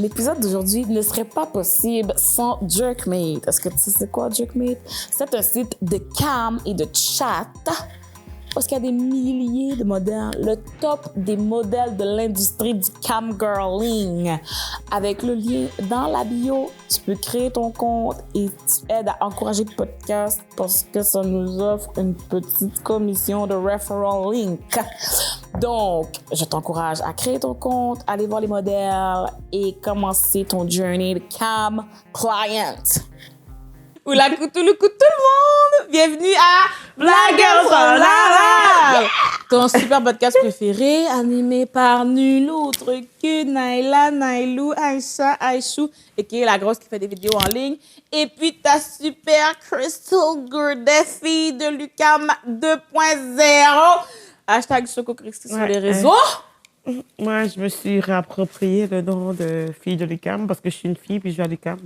l'épisode d'aujourd'hui ne serait pas possible sans Jerkmate. Est-ce que tu sais c'est quoi Jerkmate? C'est un site de cam et de chat parce qu'il y a des milliers de modèles, le top des modèles de l'industrie du camgirling. Avec le lien dans la bio, tu peux créer ton compte et tu aides à encourager le podcast parce que ça nous offre une petite commission de referral link. Donc, je t'encourage à créer ton compte, aller voir les modèles et commencer ton journey de cam client. Oula, coucou le monde! Bienvenue à Black Girls From Laval! Ton super podcast préféré, animé par nul autre que Naila, Nailou, Aïcha, Aïchou, et qui est la grosse qui fait des vidéos en ligne. Et puis ta super Crystal Gurdefi de Lucam 2.0. Hashtag Choco Christy sur les réseaux. Moi, je me suis réapproprié le nom de fille de l'UQAM parce que je suis une fille puis je vais à l'UQAM.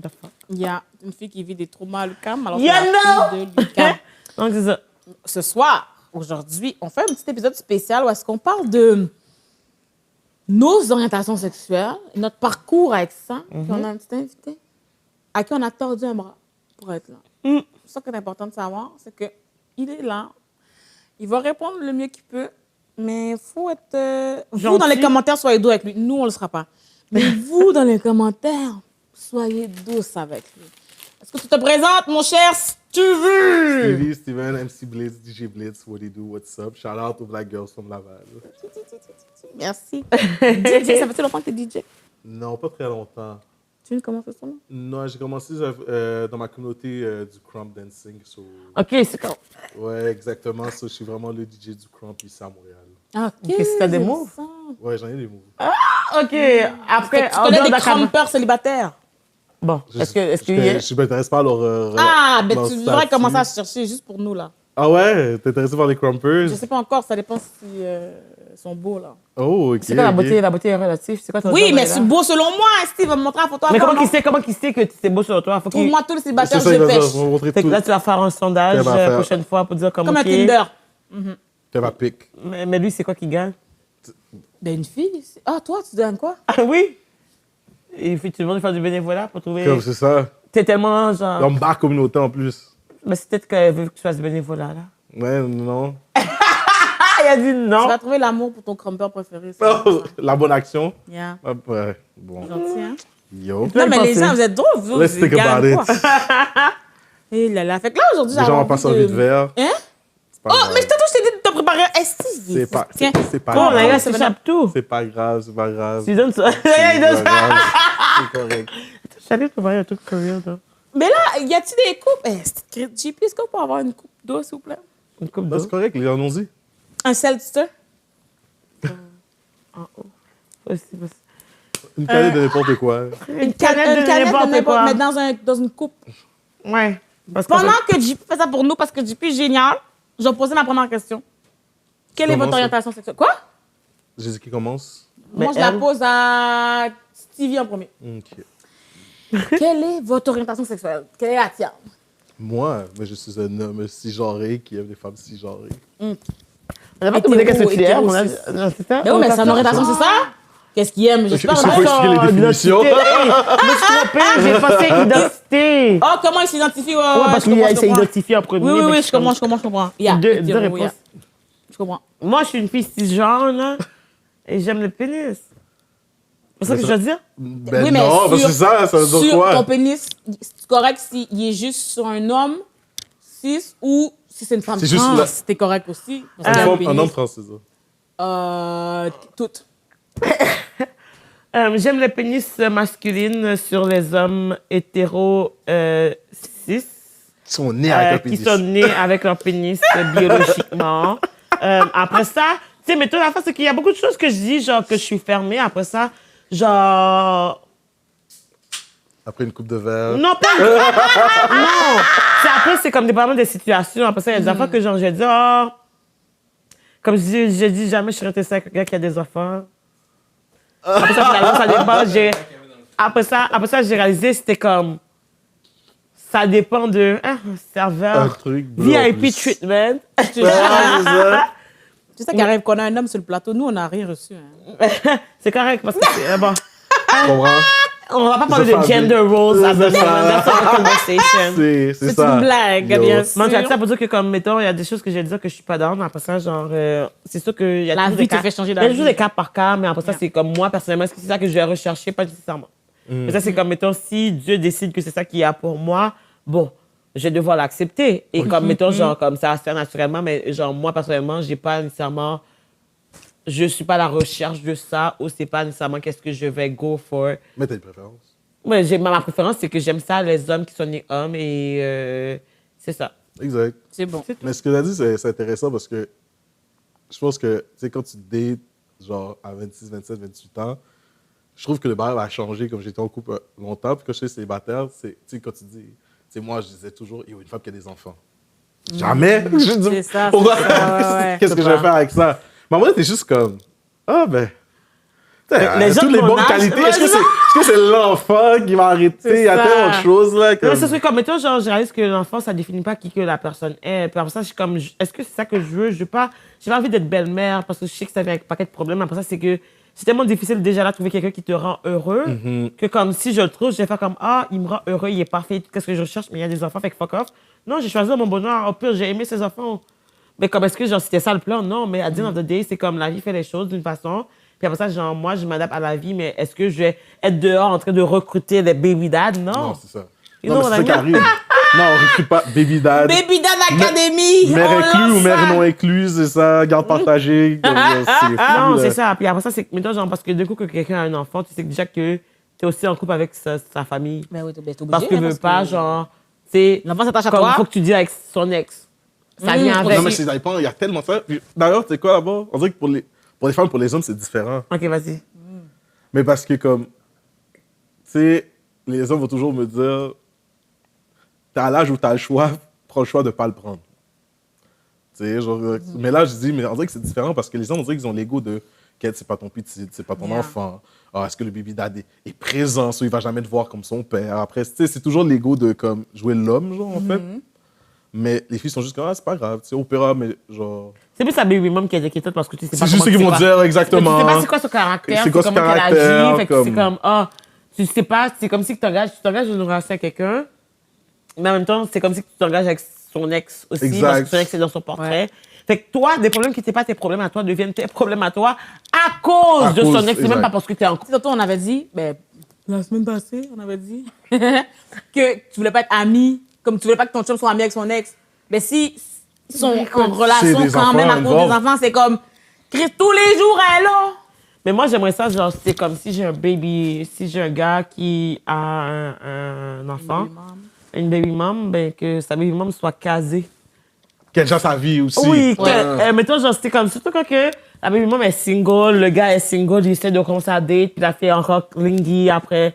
Il y a une fille qui vit des traumas à l'UQAM, alors Yeah, c'est la fille de l'UQAM. Donc, c'est ça. Ce soir, aujourd'hui, on fait un petit épisode spécial où est-ce qu'on parle de nos orientations sexuelles, notre parcours avec ça. Puis on a un petit invité à qui on a tordu un bras pour être là. C'est ça qui est important de savoir, c'est qu'il est là. Il va répondre le mieux qu'il peut. Mais il faut être... Vous, dans les commentaires, soyez doux avec lui. Nous, on ne le sera pas. Mais vous, dans les commentaires, soyez douce avec lui. Est-ce que tu te présentes, mon cher Stevie? Steven, MC Blitz, DJ Blitz, what do you do, what's up? Shout out aux Black Girls from Laval. Merci. DJ, ça fait longtemps que tu es DJ? Non, pas très longtemps. Tu viens de commencer ça, non? Non, j'ai commencé dans ma communauté du crump dancing. So... OK, c'est quand? Ouais, exactement. So, je suis vraiment le DJ du crump ici à Montréal. OK. Qu'est-ce que t'as des moves? Ouais, j'en ai des moves. OK. Après, Tu connais des crampeurs célibataires? Bon, est-ce que Je m'intéresse pas à leur... Ben leur tu devrais statut. commencer à chercher juste pour nous, là. Ah ouais? T'es intéressé par les crumpers? Je sais pas encore, ça dépend si ils sont beaux, là. Oh, OK. c'est quoi la ok. beauté? La beauté est relative. C'est quoi ton Oui, job, mais là? c'est beau selon moi, hein, Steve va me montrer la photo. Mais avant, comment non? qu'il sait que c'est beau sur toi? Faut Pour qu'il... moi, tous les célibataires, C'est ça, je il va pêche. montrer Fait que tout. là, tu vas faire un sondage Elle va faire- la prochaine fois pour dire comment Comme un qui est. Tinder. T'es ma pique. Mais lui, c'est quoi qui gagne? Ben, une fille. Ah, toi, tu donnes quoi? Ah oui? Et puis, tout le monde fait du bénévolat pour trouver... Comme c'est ça. T'es tellement genre... Dans ma communauté en plus. Mais c'est peut-être qu'elle veut que tu fasses du bénévolat, là. Ouais, non. Ah, il a dit Tu non! vas trouver l'amour pour ton crumpeur préféré. C'est ça. La bonne action. Yeah. Ah, ouais, bon. Gentil, hein? Yo. Non, mais les pensez? gens, vous êtes drôles, vous. Let's vous think about gagnez it. quoi. Et là, là. Fait que là, aujourd'hui, Les gens vont pas servir de verre. Hein? C'est pas Oh, grave. mais tantôt, je t'ai dit de te préparer un esti. C'est pas, Tiens. c'est pas Oh, là, grave. là, s'échappe tout! C'est pas grave, c'est pas grave. Tu lui donnes ça. C'est Il donne pas ça! grave. C'est correct. J'allais te préparer un truc curieux, là. Mais là, y a-t-il des coupes? JP, est-ce qu'on peut avoir une coupe d'eau, s'il vous plaît? Une coupe Non, d'eau. c'est correct, les allons-y. Un seltzer? En haut. Vas-y, vas-y. Une canette de n'importe quoi. Une canette de n'importe quoi. mais dans une coupe. Ouais. Parce que Pendant que JP fait ça pour nous, parce que JP est génial, je vais poser ma première question. Quelle est Comment votre ça? orientation sexuelle? Quoi? J'ai dit qui commence. Mais Moi, je la elle- pose à Stevie en premier. Ok. Quelle est votre orientation sexuelle? Quelle est la tienne? Moi, mais je suis un homme cisgenré qui aime les femmes cisgenrées. On n'a pas demandé qu'est-ce que tu aimes. hétéro, Non, c'est ça? Ben oui, mais c'est une orientation, c'est ça? Qu'est-ce qu'il aime? J'espère. Il faut expliquer les définitions. Je me suis trompée, j'ai passé identité. Oh, comment il s'identifie? Ouais, Ouais, parce je comprends, qu'il je s'est comprends. identifié en premier. Oui, mais oui, je comprends. Yeah, Deux hétéro, réponses. yeah. Je comprends. Moi, je suis une fille cisgenre, là, et j'aime le pénis. C'est ça que je veux dire? Ben Oui, mais non, parce sur- que ça veut dire Sur quoi? ton pénis, c'est correct s'il est juste sur un homme cis ou si c'est une femme C'est juste trans, la- c'était correct aussi. Parce qu'il y a Un pénis. homme trans, c'est ça. Toutes. J'aime le pénis masculine sur les hommes hétéros cis. Ils sont nés avec un qui pénis. sont nés avec leur pénis biologiquement. Après ça, tu sais, mais toi, la face, c'est qu'il y a beaucoup de choses que je dis, genre que je suis fermée. Après ça, genre... Après une coupe de verre. Non, pas... non! Après, c'est comme dépendamment des situations. Après ça, il y a des affaires que genre, je dis, oh... Comme je dis jamais, je serais restée avec quelqu'un qui a des enfants. Après ça, finalement, ça dépend. Après ça, j'ai réalisé, c'était comme... Ça dépend de... serveur. Un truc bleu en VIP plus. treatment. Ouais, c'est ça. C'est ça qui arrive qu'on a un homme sur le plateau. Nous, on n'a rien reçu. Hein. C'est correct parce que c'est bon. Tu comprends? On va pas parler de famille. gender roles at the C'est ça. moment. That's not a conversation. C'est C'est ça. une blague, Yo. bien Non, sûr. j'ai accès pour dire que, comme, mettons, il y a des choses que j'ai dit que je suis pas down. Après ça, genre, c'est sûr qu'il y a La toujours vie des te cas. fait changer Il y a la toujours vie. des cas par cas, mais après ça, c'est comme moi, personnellement, est-ce que c'est ça que je vais rechercher? Pas nécessairement. Mais ça, c'est comme, mettons, si Dieu décide que c'est ça qu'il y a pour moi, bon, je vais devoir l'accepter. Et comme, mettons, genre, comme ça va se faire naturellement, mais genre, moi, personnellement, j'ai pas nécessairement. Je suis pas à la recherche de ça, ou c'est pas nécessairement qu'est-ce que je vais go for. Mais t'as une préférence. Ouais, ma préférence, c'est que j'aime ça, les hommes qui sont nés hommes, et c'est ça. Exact. C'est bon. Mais ce que tu as dit, c'est intéressant parce que je pense que, tu sais, quand tu dates, genre, à 26, 27, 28 ans, je trouve que le bar va changer. Comme j'étais en couple longtemps, puis quand j'étais célibataire, tu sais, quand tu dis, tu sais, moi, je disais toujours, il y a une femme qui a des enfants. Jamais! Je dis, C'est ça, pourquoi? c'est ça, ouais. Qu'est-ce que je vais faire avec ça? Mais en vrai, t'es juste comme, ah ben. Les gens toutes de les mon bonnes âge, qualités. ouais, Est-ce que c'est l'enfant qui va arrêter? Il y a ça. tellement de choses, là. Non, Comme... mais ça serait comme, mettons, genre, je réalise que l'enfant, ça définit pas qui que la personne est. Puis après ça, je suis comme, est-ce que c'est ça que je veux? J'ai pas envie d'être belle-mère parce que je sais que ça vient avec un paquet de problèmes. Après ça, c'est que c'est tellement difficile déjà là de trouver quelqu'un qui te rend heureux que comme si je le trouve, je vais faire comme, ah, il me rend heureux, il est parfait, qu'est-ce que je recherche, mais il y a des enfants, fait que fuck off. Non, j'ai choisi mon bonheur. Au pire, j'ai aimé ces enfants. Mais comme, est-ce que genre, c'était ça le plan? Non, mais à the end of the day, c'est comme la vie fait les choses d'une façon. Puis après ça, genre, moi, je m'adapte à la vie, mais est-ce que je vais être dehors en train de recruter des baby dads? Non. Non, c'est ça. You Non, know mais what c'est ça I qui arrive. Non, on recrute pas baby dad. Baby Dad Academy! Mère on inclus lance ou mère ça. non incluse, c'est ça. Garde partagée. comme ça, c'est fou, Non, là. c'est ça. Puis après ça, c'est que, mettons, genre, parce que du coup, que quelqu'un a un enfant, tu sais déjà que tu es aussi en couple avec sa famille. Ben oui, t'es obligé. Parce que hein, veut pas, genre, tu sais, L'enfant s'attache à comme toi. il faut que tu dises avec son ex. Ça vient avec. Non, mais ça dépend. Il y a tellement ça. Puis, d'ailleurs, tu sais quoi là-bas? On dirait que pour les femmes, pour les hommes, c'est différent. Ok, vas-y. Mais parce que, comme, tu sais, les hommes vont toujours me dire, t'es à l'âge où t'as le choix, prends le choix de pas le prendre. Tu sais, genre, mais là, je dis, mais on dirait que c'est différent parce que les hommes, on dirait qu'ils ont l'ego de, qu'est-ce c'est pas ton petit, c'est pas ton Yeah. enfant. Ah, est-ce que le baby dad est présent, soit il va jamais te voir comme son père. Après, tu sais, c'est toujours l'ego de, comme, jouer l'homme, genre, en fait. Mais les filles sont juste comme, ah, c'est pas grave, tu sais, opéra, mais genre. C'est plus sa baby mom qui est inquiétante parce que tu sais pas C'est juste ce comment qu'ils vont tu sais dire, pas. exactement. Tu sais pas c'est quoi son caractère, C'est quoi son comment qu'elle caractère, agit. Fait que c'est comme- comme, ah, tu sais pas, c'est comme si tu t'engages dans une relation avec quelqu'un, mais en même temps, c'est comme si tu t'engages avec son ex aussi, Exact. parce que son ex est dans son portrait. Fait que toi, des problèmes qui n'étaient pas tes problèmes à toi deviennent tes problèmes à toi à cause À de cause, son ex, c'est même exact. pas parce que tu es en couple. Tantôt, on avait dit, ben, la semaine passée, on avait dit que tu voulais pas être ami, comme tu voulais pas que ton chum soit ami avec son ex. Ben, si ils sont en relation des quand même à enfants cause des involved. enfants, c'est comme, Chris, tous les jours, elle est là. Mais moi, j'aimerais ça, genre, c'est comme si j'ai un baby, si j'ai un gars qui a un enfant, une baby mom, ben, que sa baby mom soit casée. Qu'elle gère sa vie aussi. Oui, Ouais. mettons, genre, c'était comme, surtout quand que la baby mom est single, le gars est single, il essaie de commencer à date, puis la fait encore lingy après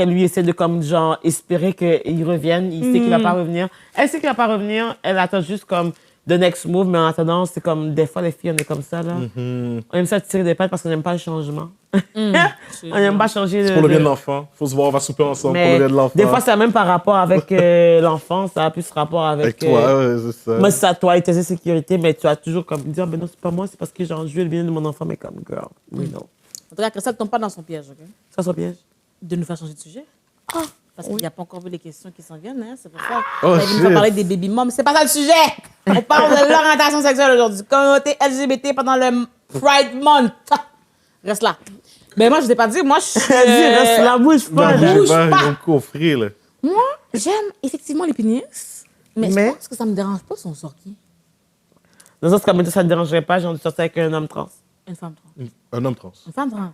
lui, il essaie de, comme, genre, espérer qu'il revienne, il sait qu'il va pas revenir. Elle sait qu'il va pas revenir, elle attend juste, comme, the next move, mais en attendant, c'est comme, des fois, les filles, on est comme ça, là. On aime ça tirer des pattes parce qu'on n'aime pas le changement. On n'aime pas changer C'est pour le bien de l'enfant. Faut se voir, on va souper ensemble pour Mais le bien de l'enfant. des fois, ça a même par rapport avec l'enfant, ça a plus rapport avec... Avec toi, ouais, c'est ça. Moi, c'est à toi et tes insécurités, mais tu as toujours comme dire, ben non, c'est pas moi, c'est parce que genre, je veux le bien de mon enfant, mais comme, girl, oui, non. En tout cas, Christelle ne tombe pas dans son piège, OK? Ça, c'est piège. De nous faire changer de sujet. Parce qu'il n'y a pas encore vu les questions qui s'en viennent, hein? C'est pour ça. Oh, On va nous faire shit. parler des baby moms. C'est pas ça le sujet! On parle de l'orientation sexuelle aujourd'hui. Communauté LGBT pendant le Pride Month. Reste là. Ben moi, je ne ai pas dit. Moi, je suis... Vas-y, reste là, bouge pas. Non, là. bouge j'ai pas. Ils vont me coffrer, là. Moi, j'aime effectivement les pénis. Mais je pense que ça me dérange pas si on sort qui? Dans ce sens, comme ça ne dérangerait pas, j'ai envie de sortir avec un homme trans. Une femme trans. Un homme trans. Une femme trans.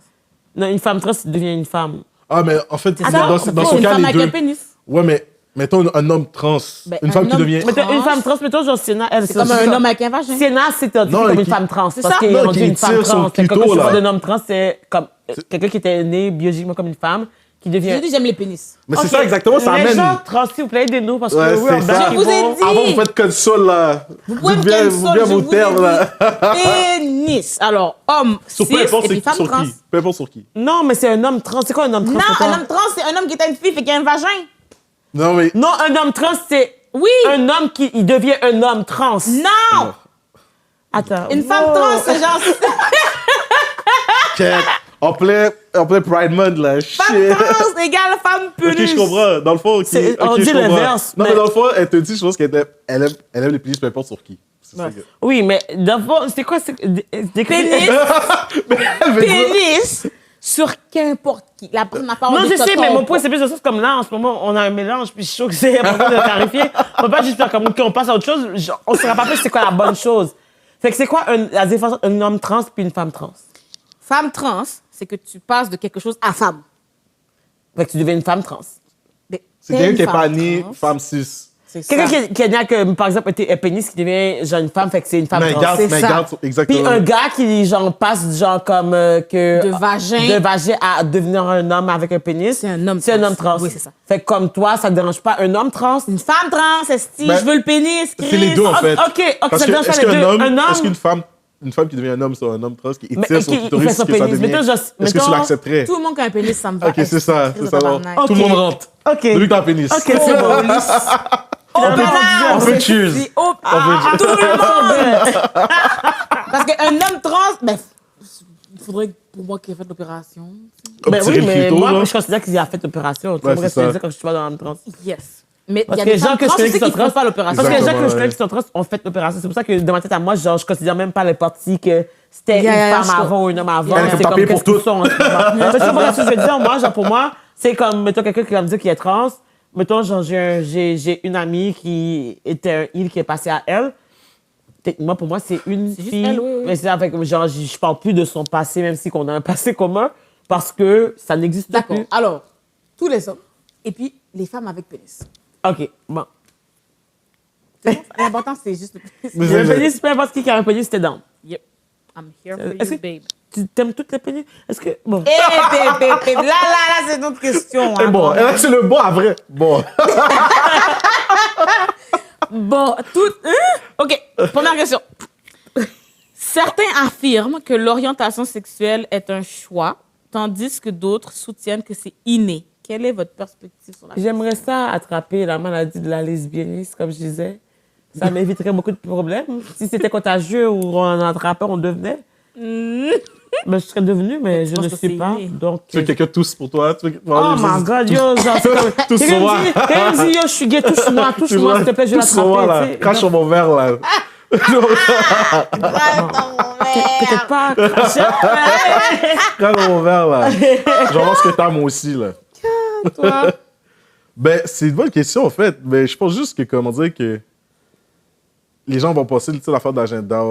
Non, une femme trans devient une femme. Ah, mais en fait, Attends, dans son une cas, femme les avec deux. un pénis. Ouais, mais mettons un homme trans. Ben, Une un femme qui homme devient. trans. Mettons, une femme trans, mettons, genre, Sienna, elle, C'est comme un homme avec un vagin. Sienna, c'est identifié Non, comme et une qui- femme trans. C'est Parce ça. qu'il est Non, rendu qui une femme tire son trans. C'est clito, comme quand tu là. parles d'un homme trans, c'est comme quelqu'un qui était né biologiquement comme une femme, qui devient... J'ai dit j'aime les pénis. Mais c'est Ok. ça exactement, ça Les amène. gens trans, s'il vous plaît, aidez-nous parce que Ouais, we're c'est back, ça. Je vous ai people. dit. Avant, vous faites code sol, là. Vous pouvez me bien, cancel, bien je vos vous ai termes, là. dit. Pénis. Alors, homme, Sur cis peu importe et puis femme sur trans. qui. Peu importe sur qui. Non, mais c'est un homme trans. C'est quoi un homme trans? Non, pour toi? un homme trans, c'est un homme qui est une fille et qui a un vagin. Non, mais. Non, un homme trans, c'est Oui. un homme qui il devient un homme trans. Non. Attends. Une femme Wow. trans, c'est genre... Check. En plein Pride Month, là. Shit. Femme trans égale femme Ok, pénis. je comprends. Dans le fond, ok. On Ok, dit je comprends. l'inverse, Non, mais- mais dans le fond, elle te dit, je pense qu'elle aime les pénis, peu importe sur qui. C'est ça que- Oui, mais d'abord, c'est quoi? Pénis, Elle veut dire- pénis sur qu'importe qui. La personne n'a pas Non, envie je de sais, te mais mon tomber. point, c'est plus de ça. C'est comme là, en ce moment, on a un mélange, puis je suis chaud que c'est important de clarifier. On peut pas juste faire comme, OK, on passe à autre chose. On ne saura pas plus c'est quoi la bonne chose. Fait que c'est quoi la différence entre un homme trans puis une femme trans? Femme trans, c'est que tu passes de quelque chose à femme. Fait que tu deviens une femme trans. Mais C'est t'es quelqu'un une qui est pas femme né trans, femme cis. c'est ça. Quelqu'un qui est né avec, par exemple, un pénis qui devient genre une femme, fait que c'est une femme Mais trans. regarde, c'est ça. exactement. Puis un gars qui genre passe genre comme que De vagin. à devenir un homme avec un pénis. C'est un homme C'est un trans. homme trans. Oui, c'est ça. Fait que comme toi, ça te dérange pas un homme trans. Une femme trans, esti, Ben, je veux le pénis, Chris. C'est les deux, en fait. OK, Parce ça que, dérange pas est-ce les qu'un deux. homme, Un homme- est-ce une femme qui devient un homme, c'est un homme trans qui Mais étire son qui fait clitoris, son que ça pénis. devient? Mettons, Est-ce que tu mettons- l'accepterais? Tout le monde qui a un pénis, ça me va. Ok, c'est ça. Chris C'est de ça. tabarnak. Tout le monde rentre. OK. Depuis que t'as un pénis. OK, c'est bon. On peut C'est- cheers. c'est- oh, tout le monde. Parce qu'un homme trans, ben, il faudrait pour moi qu'il ait fait l'opération. Ben Tirer oui, le mais clito, moi, là. je considère qu'il a fait l'opération. Tu Ouais, vois c'est ce que je ça. veux dire quand je suis pas dans l'homme trans? Yes. Mais il Parce y a que des les gens femmes que je trans, connais je sais qui sont qu'ils font trans, pas l'opération. parce que les gens que je Exactement, connais qui sont trans ont fait l'opération. C'est pour ça que dans ma tête à moi, genre, je considère même pas les parties que c'était Yeah, une femme je avant ou un homme avant. Yeah. Elle est C'est comme papier pour qu'est-ce qu'ils tout. sont en ce moment. Tu comprends ce que je veux dire? Moi, genre, pour moi, c'est comme, mettons, quelqu'un qui va me dire qu'il est trans. Mettons, genre, j'ai une amie qui était un il qui est passé à elle. Moi, pour moi, c'est une juste fille. elle, oui, oui. Mais c'est avec, genre, je parle plus de son passé, même si qu'on a un passé commun, parce que ça n'existe D'accord. plus. Alors, tous les hommes et puis les femmes avec pénis. OK, bon. C'est bon? L'important, c'est juste le pénis. Mais Il y a un c'est- pénis, peu importe qui a un pénis, c'était dans. Yep. I'm here for Est-ce you, que- babe. Tu t'aimes toutes les pénis? Est-ce que. Bon. Là, c'est une autre question. Et hein, bon, quand même. là, c'est le bon à vrai. Bon. Bon, tout. OK, première question. Certains affirment que l'orientation sexuelle est un choix, tandis que d'autres soutiennent que c'est inné. Quelle est votre perspective sur la question? J'aimerais ça attraper la maladie de la lesbianisme, comme je disais. Ça m'éviterait beaucoup de problèmes. Si c'était contagieux ou on en attrapait, on devenait. Ben, je serais devenue, mais je pense ne que suis c'est pas. inné. Donc. Tu veux que quelqu'un tousse pour toi? Tu veux... Oh my god, yo, genre, c'est comme. Tousse sur moi. Quelqu'un me dit, yo, je suis gay, touche-moi, s'il te plaît, je vais Tousse sur moi, là. l'attraper. tu sais. Crache sur mon verre, là. Peut-être pas. cracher. Crache sur mon verre, là. Je vais voir ce que t'as, moi aussi, là. Toi? Ben, c'est une bonne question, en fait. Mais je pense juste que, comment dire, que les gens vont passer, tu sais, l'affaire de l'agenda,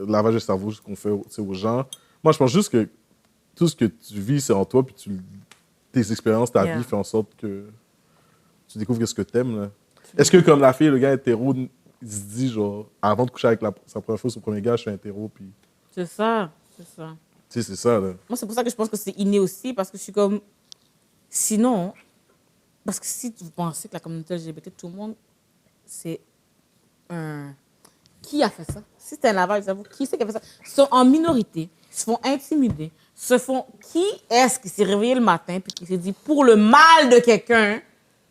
lavage de cerveau qu'on fait tu sais, aux gens. Moi, je pense juste que tout ce que tu vis, c'est en toi, puis tes expériences, ta Yeah. vie fait en sorte que tu découvres ce que t'aimes, là. Est-ce que, comme la fille, le gars hétéro, il se dit, genre, avant de coucher avec sa première fois, son premier gars, je suis hétéro, puis, C'est ça, c'est ça. tu sais, c'est ça, là. Moi, c'est pour ça que je pense que c'est inné aussi, parce que je suis comme. Sinon, parce que si vous pensez que la communauté LGBT, tout le monde, c'est un. Qui a fait ça? Si c'est un lavage, vous qui c'est qui a fait ça? Ils sont en minorité, ils se font intimider, se font. Qui est-ce qui s'est réveillé le matin puis qui s'est dit pour le mal de quelqu'un,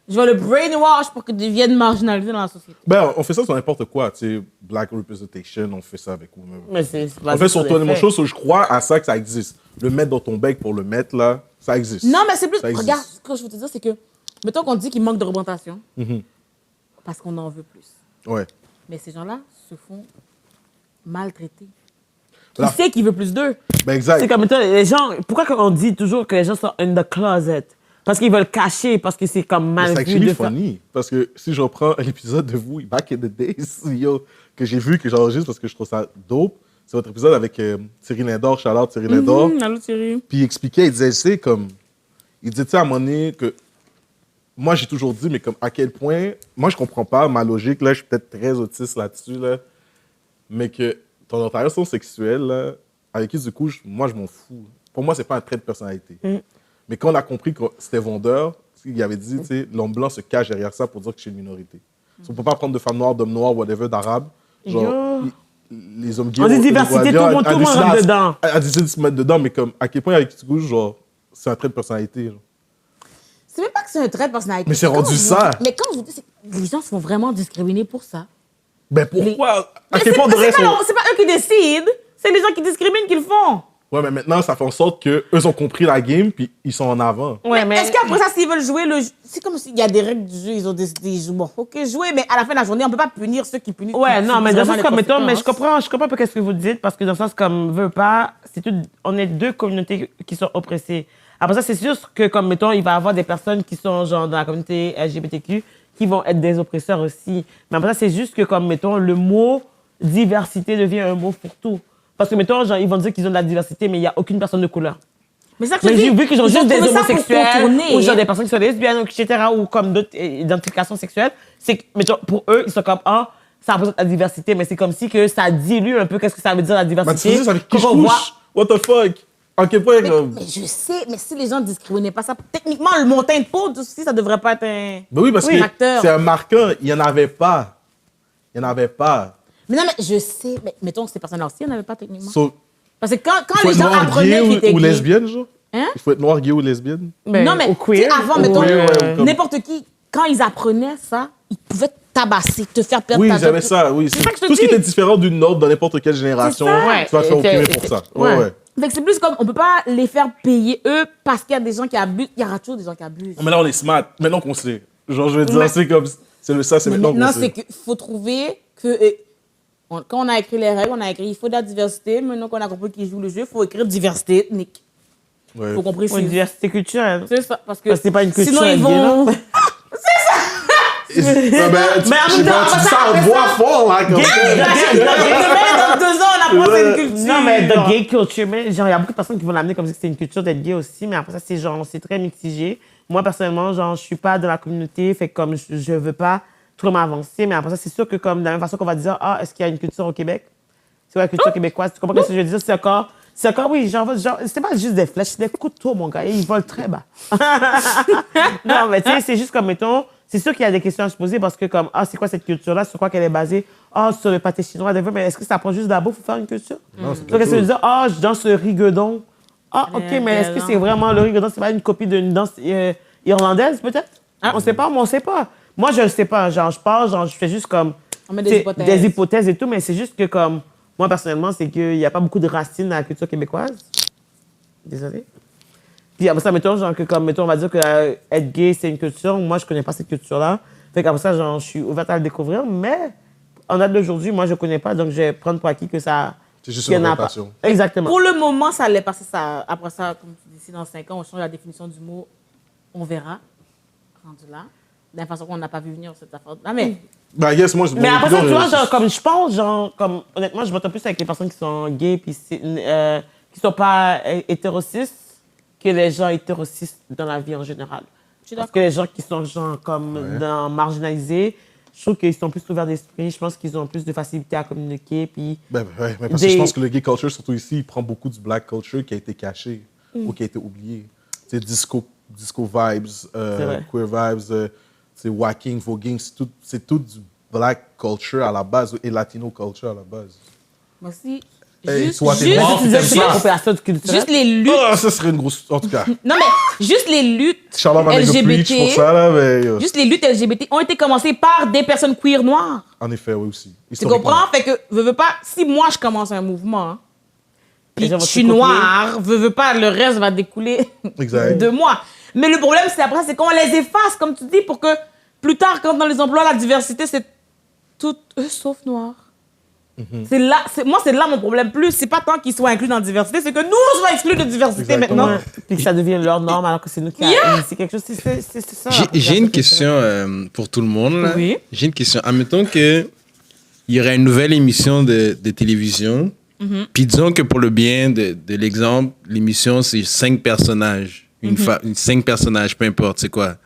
je vais le brainwash pour qu'il devienne marginalisé dans la société? Ben, on fait ça sur n'importe quoi, tu sais, Black Representation, on fait ça avec vous-même. Mais c'est En fait, sur toi, mon chose, je crois à ça que ça existe. Le mettre dans ton bec pour le mettre, là, ça existe. Non, mais c'est plus. Ça existe. Regarde, ce que je veux te dire, c'est que. Mettons qu'on dit qu'il manque de représentation Mhm. parce qu'on en veut plus. Ouais. Mais ces gens-là se font maltraiter. Qui Là. sait qui veut plus d'eux? Ben, exact. C'est comme toi, les gens. Pourquoi on dit toujours que les gens sont in the closet? Parce qu'ils veulent cacher, parce que c'est comme mal C'est vu actually de faire. funny. Parce que si je reprends l'épisode de vous, Back in the Days, yo, que j'ai vu, que j'enregistre parce que je trouve ça dope, c'est votre épisode avec Thierry Lindor, Charlotte Thierry Lindor. Allô, Thierry. Puis il expliquait, il disait, c'est comme. Il disait, tu sais, à un moment donné, que. Moi, j'ai toujours dit, mais comme à quel point. Moi, je comprends pas ma logique, là, je suis peut-être très autiste là-dessus, là. Mais que ton orientation sexuelle, là, avec qui, du coup, moi, je m'en fous. Pour moi, c'est pas un trait de personnalité. Mais quand on a compris que c'était vendeur, il avait dit, tu sais, l'homme blanc se cache derrière ça pour dire que je suis une minorité. On peut pas prendre de femmes noires, d'hommes noirs, whatever, d'arabes. Genre, les hommes gays. On dit diversité, tout le monde rentre dedans. A décidé de se mettre dedans, mais comme, à quel point, avec du coup, genre, c'est un trait de personnalité. Genre. C'est même pas que c'est un trait de personnalité. Mais c'est Quand rendu je vous ça. dis- Mais quand je vous dis, c'est que les gens se font vraiment discriminer pour ça. Ben pourquoi? À Mais quel point on devrait c'est pas eux qui décident, c'est les gens qui discriminent qui le font. Ouais, mais maintenant, ça fait en sorte qu'eux ont compris la game, puis ils sont en avant. Ouais, mais Est-ce qu'après ça, s'ils veulent jouer le jeu, c'est comme s'il y a des règles du jeu, ils ont décidé de jouer. Bon, ok, jouer, mais à la fin de la journée, on peut pas punir ceux qui punissent. ouais, qui non, mais subissent dans le vraiment sens les comme, mettons, mais conséquences. je comprends un peu ce que vous dites, parce que dans le sens comme, veut pas, c'est tout, on est deux communautés qui sont oppressées. Après ça, c'est sûr que, comme, mettons, il va y avoir des personnes qui sont, genre, dans la communauté LGBTQ, qui vont être des oppresseurs aussi. Mais après ça, c'est juste que, comme, mettons, le mot diversité devient un mot pour tout. Parce que, mettons, genre, ils vont dire qu'ils ont de la diversité, mais il n'y a aucune personne de couleur. Mais ça que je Mais dis, j'ai vu qu'ils ont ils juste des trouvé ça pour homosexuels, contourner, ou genre hein. des personnes qui sont lesbiennes, etc., ou comme d'autres identifications sexuelles. C'est que, mettons, pour eux, ils sont comme, ah, ça représente la diversité, mais c'est comme si que ça dilue un peu qu'est-ce que ça veut dire la Mais tu diversité. faisais ça avec Quand on voit- Kish-Couche. What the fuck? À quel point, comme... Mais je sais, mais si les gens discriminaient pas ça, techniquement, le montant de peau aussi, ça devrait pas être un. Ben oui, parce Oui, que acteur. c'est un marquant. Il n'y en avait pas. Il n'y en avait pas. Mais non, mais je sais, mais mettons que ces personnes-là aussi, il n'y en avait pas techniquement. So, Parce que quand il faut les être gens noir, apprenaient qu'ils gay étaient ou gays- lesbienne, genre? Hein? Il faut être noir, gay ou lesbienne? Ben, Non, mais au queer, tu sais, avant, ou, mettons, comme- n'importe qui, quand ils apprenaient ça, ils pouvaient te tabasser, te faire perdre Oui, ta j'avais job. ça, oui. C'est ça que je te Tout ce qui dis. était différent d'une autre dans n'importe quelle génération, C'est ça. tu vas te faire Ouais, opprimer et- pour ça. ouais. Ouais, ouais. Fait que c'est plus comme, on peut pas les faire payer eux parce qu'il y a des gens qui abusent. Il y aura toujours des gens qui abusent. Mais là, on est smart. Maintenant qu'on sait. Genre, je veux dire, Mais- c'est comme... C'est le ça, c'est Mais maintenant qu'on maintenant, sait. c'est qu'il faut trouver que. Quand on a écrit les règles, on a écrit il faut de la diversité. Maintenant qu'on a compris qu'ils jouent le jeu, il faut écrire diversité ethnique. Ouais. Il faut qu'on Une précise. diversité culturelle. C'est ça. Parce que Parce que c'est pas une culture sinon, ils vont. gay, Ah ben, tu, Mais en je sais même pas, temps, tu dis ça en voix fort, là, comme ça. Demain, dans 2 ans, on apprend cette culture. Non, mais the gay culture, mais genre, il y a beaucoup de personnes qui vont l'amener comme si c'était une culture d'être gay aussi, mais après ça, c'est genre, c'est très mitigé. Moi, personnellement, genre, je suis pas dans la communauté, fait que comme je veux pas trop m'avancer, mais après ça, c'est sûr que comme de la même façon qu'on va dire, ah, est-ce qu'il y a une culture au Québec? C'est quoi la culture québécoise? Tu comprends ce que je veux dire? C'est encore, oui, genre, c'est pas juste des flèches, c'est des couteaux, mon gars, et ils volent très bas. Non, mais tu sais, c'est juste comme, mettons, c'est sûr qu'il y a des questions à se poser parce que comme, ah, c'est quoi cette culture-là? Sur quoi qu'elle est basée? Ah, sur le pâté chinois, mais est-ce que ça prend juste de la bouffe pour faire une culture? Non, c'est Donc, quelque qu'est-ce que je veux chose. dire? Ah, je danse le rigodon. Ah, OK, mais est-ce que c'est vraiment le rigodon? C'est pas une copie d'une danse irlandaise, peut-être? On sait pas, mais on sait pas. Moi, je le sais pas. Genre, je parle, genre, je fais juste comme... On met des t'sais, hypothèses. des hypothèses et tout, mais c'est juste que comme... Moi, personnellement, c'est qu'il n'y a pas beaucoup de racines dans la culture québécoise. Désolée. Puis après ça, mettons, genre, que comme, mettons, on va dire que être gay, c'est une culture. Moi, je connais pas cette culture-là. Fait qu'après ça, genre, je suis ouverte à le découvrir, mais en date d'aujourd'hui, moi, je connais pas, donc je vais prendre pour acquis que ça... C'est juste qu'il y une en a pas. orientation. Exactement. Pour le moment, ça allait passer ça. Après ça, comme tu dis, d'ici dans 5 ans, on change la définition du mot. On verra. Rendu là. De la façon qu'on n'a pas vu venir cette affaire. Ah, mais. Ben, yes, moi, Mais après ça, tu vois, genre, comme je pense, genre, comme, honnêtement, je vote plus avec les personnes qui sont gays puis qui sont pas hétérocistes que les gens hétérocistes dans la vie en général. Je suis Parce d'accord. que les gens qui sont, genre, comme, marginalisés, je trouve qu'ils sont plus ouverts d'esprit, je pense qu'ils ont plus de facilité à communiquer, puis... Ben, ouais, mais parce que je pense que le gay culture, surtout ici, il prend beaucoup du black culture qui a été caché ou qui a été oublié. Tu sais, disco vibes, vrai. queer vibes, c'est whacking, voguing, c'est tout du black culture à la base et latino culture à la base. Merci. Hey, Juste, toi, t'es juste, mort, Tu disais que c'est juste- l'appropriation culturelle. juste les luttes. Ah, ça serait une grosse... En tout cas, Non, mais juste les luttes Charlotte va make a preach pour ça, là, mais... juste les luttes LGBT ont été commencées par des personnes queer noires. En effet, oui, aussi. Tu comprends? Fait que, veux pas, si moi je commence un mouvement, hein, puis Les gens je vont suis te copier. noire, veux pas, le reste va découler Exact. de moi. Mais le problème, c'est après, c'est qu'on les efface, comme tu dis, pour que plus tard, quand dans les emplois, la diversité, c'est tout eux sauf noirs. C'est là, moi, c'est là mon problème. Plus, c'est pas tant qu'ils soient inclus dans la diversité, c'est que nous, on soit exclus de diversité Exactement. maintenant. Puis que ça devienne leur norme alors que c'est nous qui Yeah. initié quelque chose. C'est ça. J'ai une question pour tout le monde. Là. Oui. J'ai une question. Admettons qu'il y aurait une nouvelle émission de télévision. Puis disons que pour le bien de l'exemple, l'émission, c'est 5 personnages. 5 personnages, peu importe, c'est quoi.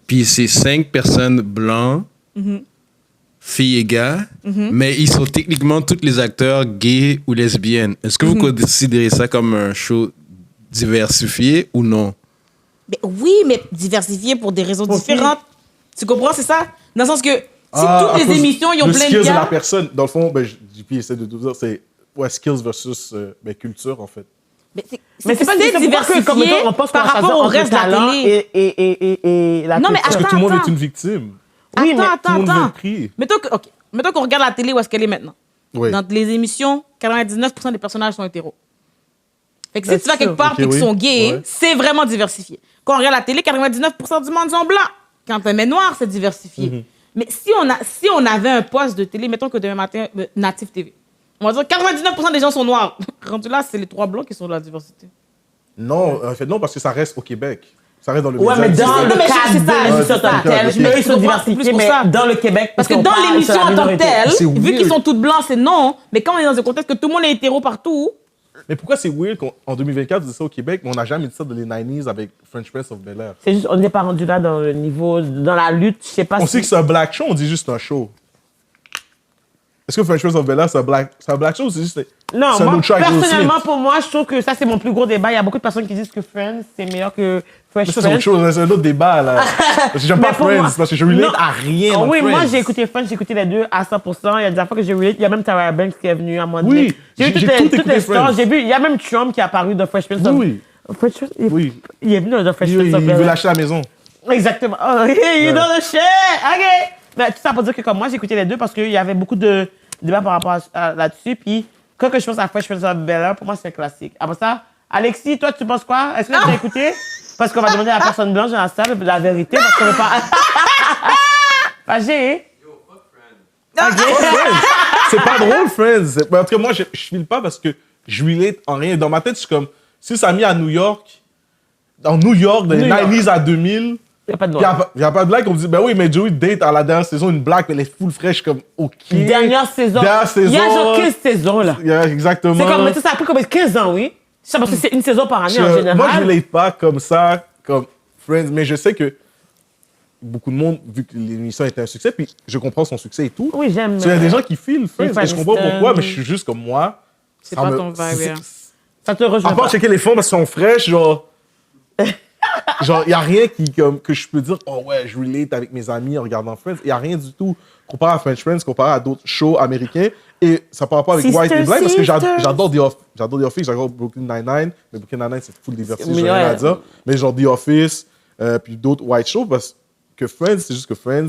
Puis c'est 5 personnes blancs, filles et gars, mais ils sont techniquement tous les acteurs gays ou lesbiennes. Est-ce que vous considérez ça comme un show diversifié ou non? Mais oui, mais diversifié pour des raisons différentes. Tu comprends, c'est ça? Dans le sens que si À toutes cause les émissions, ils ont le plein skills de de la gars... personne. Dans le fond, ben, JP essaie de tout dire, c'est skills versus culture, en fait. Mais c'est pas diversifié comme mettons, on pense qu'on par va choisir rapport au entre reste de la talent télé. et la Non, mais culture. Parce que Attends, tout le monde attends. est une victime. Oui, mais attends, tout le monde veut attends. le prix. Mettons qu'on regarde la télé où est-ce qu'elle est maintenant. Oui. Dans les émissions, 99% des personnages sont hétéros. Fait que si tu vas quelque part Ok, et qu'ils oui. sont gays, Ouais. c'est vraiment diversifié. Quand on regarde la télé, 99% du monde sont blancs. Quand on met noir, c'est diversifié. Mhm. Mais si on avait un poste de télé, mettons que demain matin, Native TV, on va dire 99% des gens sont noirs. Rendu là, c'est les 3 blancs qui sont de la diversité. Non, en fait, non, parce que ça reste au Québec. Ça reste dans le Ouais, mais média. dans Non, le mais cadre c'est ça, de l'émission c'est en tant ça. que telle, je me Ok. ils sont diversifiés, Plus pour mais ça. dans le Québec, Parce que on dans parle l'émission sur la en tant que minorité. telle, C'est vu weird. qu'ils sont tous blancs, c'est non. Mais quand on est dans un contexte que tout le monde est hétéro partout, Mais pourquoi c'est weird qu'en 2024, vous dites ça au Québec, mais on n'a jamais dit ça dans les 90s avec French Prince of Bel-Air? C'est juste, on n'est pas rendu là dans le niveau, dans la lutte, je sais pas On si... sait que c'est un black show, on dit juste un show. Est-ce que French Prince of Bel-Air, c'est un black show ou c'est juste Non, c'est un moi, autre show avec Will personnellement, Smith? pour moi, je trouve que ça, c'est mon plus gros débat. Il y a beaucoup de personnes qui disent que Friends, c'est meilleur que Fresh Mais ça, c'est autre Prince. chose, c'est un autre débat, là. Parce que j'aime Mais pas pour Friends, moi- parce que je relate Non. à rien dans Oui, moi, Friends. j'ai écouté Friends, j'ai écouté les deux à 100%. Il y a des fois que j'ai relate. Il y a même Tara Banks qui est venue à moi. Oui, j'ai vu j'ai toutes tout les, toutes écouté les stars. Friends. J'ai vu, il y a même Trump qui est apparu dans Fresh Prince. Oui, Fresh Prince, oui. il est venu dans Fresh Il, Prince of il Bel-Air. veut lâcher la maison. Exactement. Oh, il est dans le shit. OK. Mais tout ça pour dire que comme moi, j'ai écouté les deux parce qu'il y avait beaucoup de débats par rapport là-dessus. Puis quand que je pense à Fresh Prince of Bel-Air, pour moi, c'est un classique. Après ça, Alexis, toi, tu penses quoi? Est-ce que tu as écouté? Parce qu'on va demander à la personne blanche dans la salle la vérité parce qu'on veut pas... Fagé. C'est pas drôle, Friends. En tout cas, moi, je file pas parce que je relate en rien. Dans ma tête, je suis comme, si ça a mis à New York, dans les New York. 90s à 2000, Il n'y a pas de il n'y noir. a pas de blague. On me dit, ben oui, mais Joey date à la dernière saison une blague, mais elle est full fraîche, comme, OK. Dernière saison. Dernière Il y a genre saison. 15 saisons, là. Yeah, exactement. C'est comme, mais ça a pris comme 15 ans, oui. C'est parce que c'est une saison par année en général. Moi, je relate pas comme ça, comme Friends, mais je sais que beaucoup de monde, vu que l'émission était un succès, puis je comprends son succès et tout. Oui, j'aime. Il y a des gens qui filent Friends, les et je comprends Aniston. pourquoi, mais je suis juste comme moi. c'est ça pas me- ton vibe. hein. Ça te rejoint À part pas. checker les fonds parce qu'ils sont fraîches, genre. Genre, il n'y a rien que je peux dire, oh ouais, je relate avec mes amis en regardant Friends. Il n'y a rien du tout comparé à French Friends, comparé à d'autres shows américains. Et ça par rapport avec Sisters, White et Black, parce que Sisters. j'adore The Office, j'adore Brooklyn Nine-Nine, mais Brooklyn Nine-Nine, c'est full diversité, Mais j'ai rien à ouais. dire. Mais genre The Office, puis d'autres White shows, parce que Friends, c'est juste que Friends,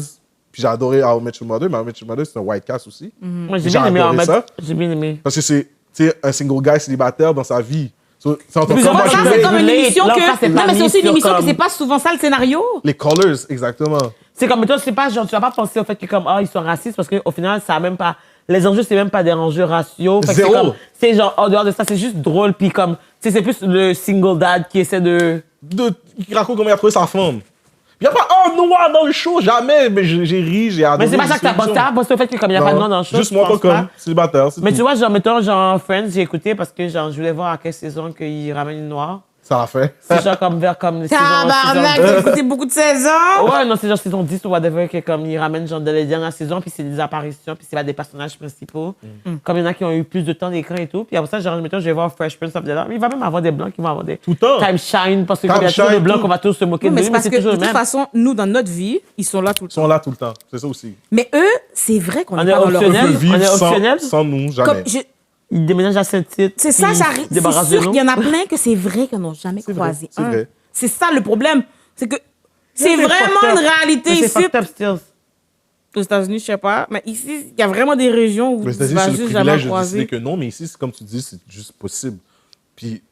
puis j'ai adoré How I Met Your Mother, mais How I Met Your Mother, c'est un White cast aussi. Moi, j'ai J'ai bien aimé adoré en ça. mettre. J'ai bien aimé. Parce que c'est, tu sais, un single guy célibataire dans sa vie. So, c'est en tant que Plus ou moi, moins, je Ça, je c'est relate. comme une relate. émission Là, que. ça, c'est Non, pas mais c'est mis aussi une sur émission que comme- c'est pas souvent ça le scénario. Les colors, exactement. C'est comme, toi, c'est pas genre, tu vas pas penser au fait que comme, ah, ils sont racistes parce qu'au final, ça a même pas, les enjeux, c'est même pas des enjeux raciaux. Fait que Zéro. c'est comme, c'est genre, en dehors de ça, c'est juste drôle, puis comme, tu sais, c'est plus le single dad qui essaie de. Il raconte comment il a trouvé sa femme. Il n'y a pas un noir dans le show, jamais. Mais j'ai ri, j'ai adoré. Mais c'est pas ça que t'as pensé, t'as pensé au fait que comme il y a pas de nom dans le show. Juste je moi, pense pas comme célibataire. c'est Mais tout. tu vois, genre, mettons, genre, Friends, j'ai écouté parce que, genre, je voulais voir à quelle saison qu'ils ramènent une noire. Ça l'a fait. C'est genre comme vers comme Tabarnak, t'as écouté beaucoup de saisons. Ouais, non, c'est genre saison 10 ou whatever, que comme ils ramènent genre de les dernières saisons, puis c'est des apparitions, puis c'est pas des personnages principaux. Comme il y en a qui ont eu plus de temps d'écran et tout. Puis après ça, genre, mettons, je vais voir Fresh Prince of Bel-Air. Il va même avoir des blancs qui vont avoir des. Tout le temps. Time Shine, parce que Time comme il y a toujours Shine, des blancs tout. qu'on va tous se moquer Oui, de mais lui, c'est mais parce c'est que de toujours le toute même. façon, nous, dans notre vie, ils sont là tout le Ils temps. sont là tout le temps. C'est ça aussi. Mais eux, c'est vrai qu'on On n'est est pas dans leur optionnel. vie. Vivre on est sans, optionnel. sans nous, jamais. Comme Ils déménagent à Saint-Tite. c'est ça, puis ça ils arrive. se débarrassent C'est de sûr nous. qu'il y en a plein que c'est vrai qu'ils n'ont jamais C'est vrai, croisé c'est un. vrai. C'est ça le problème. C'est que c'est Mais vraiment fucked up. une réalité Mais c'est ici. fucked up still. Aux États-Unis, je sais pas. Mais ici, il y a vraiment des régions où Mais tu c'est-à-dire, vas c'est le juste jamais privilège de croiser. décider que non, mais ici, c'est comme tu dis, c'est juste possible. Puis,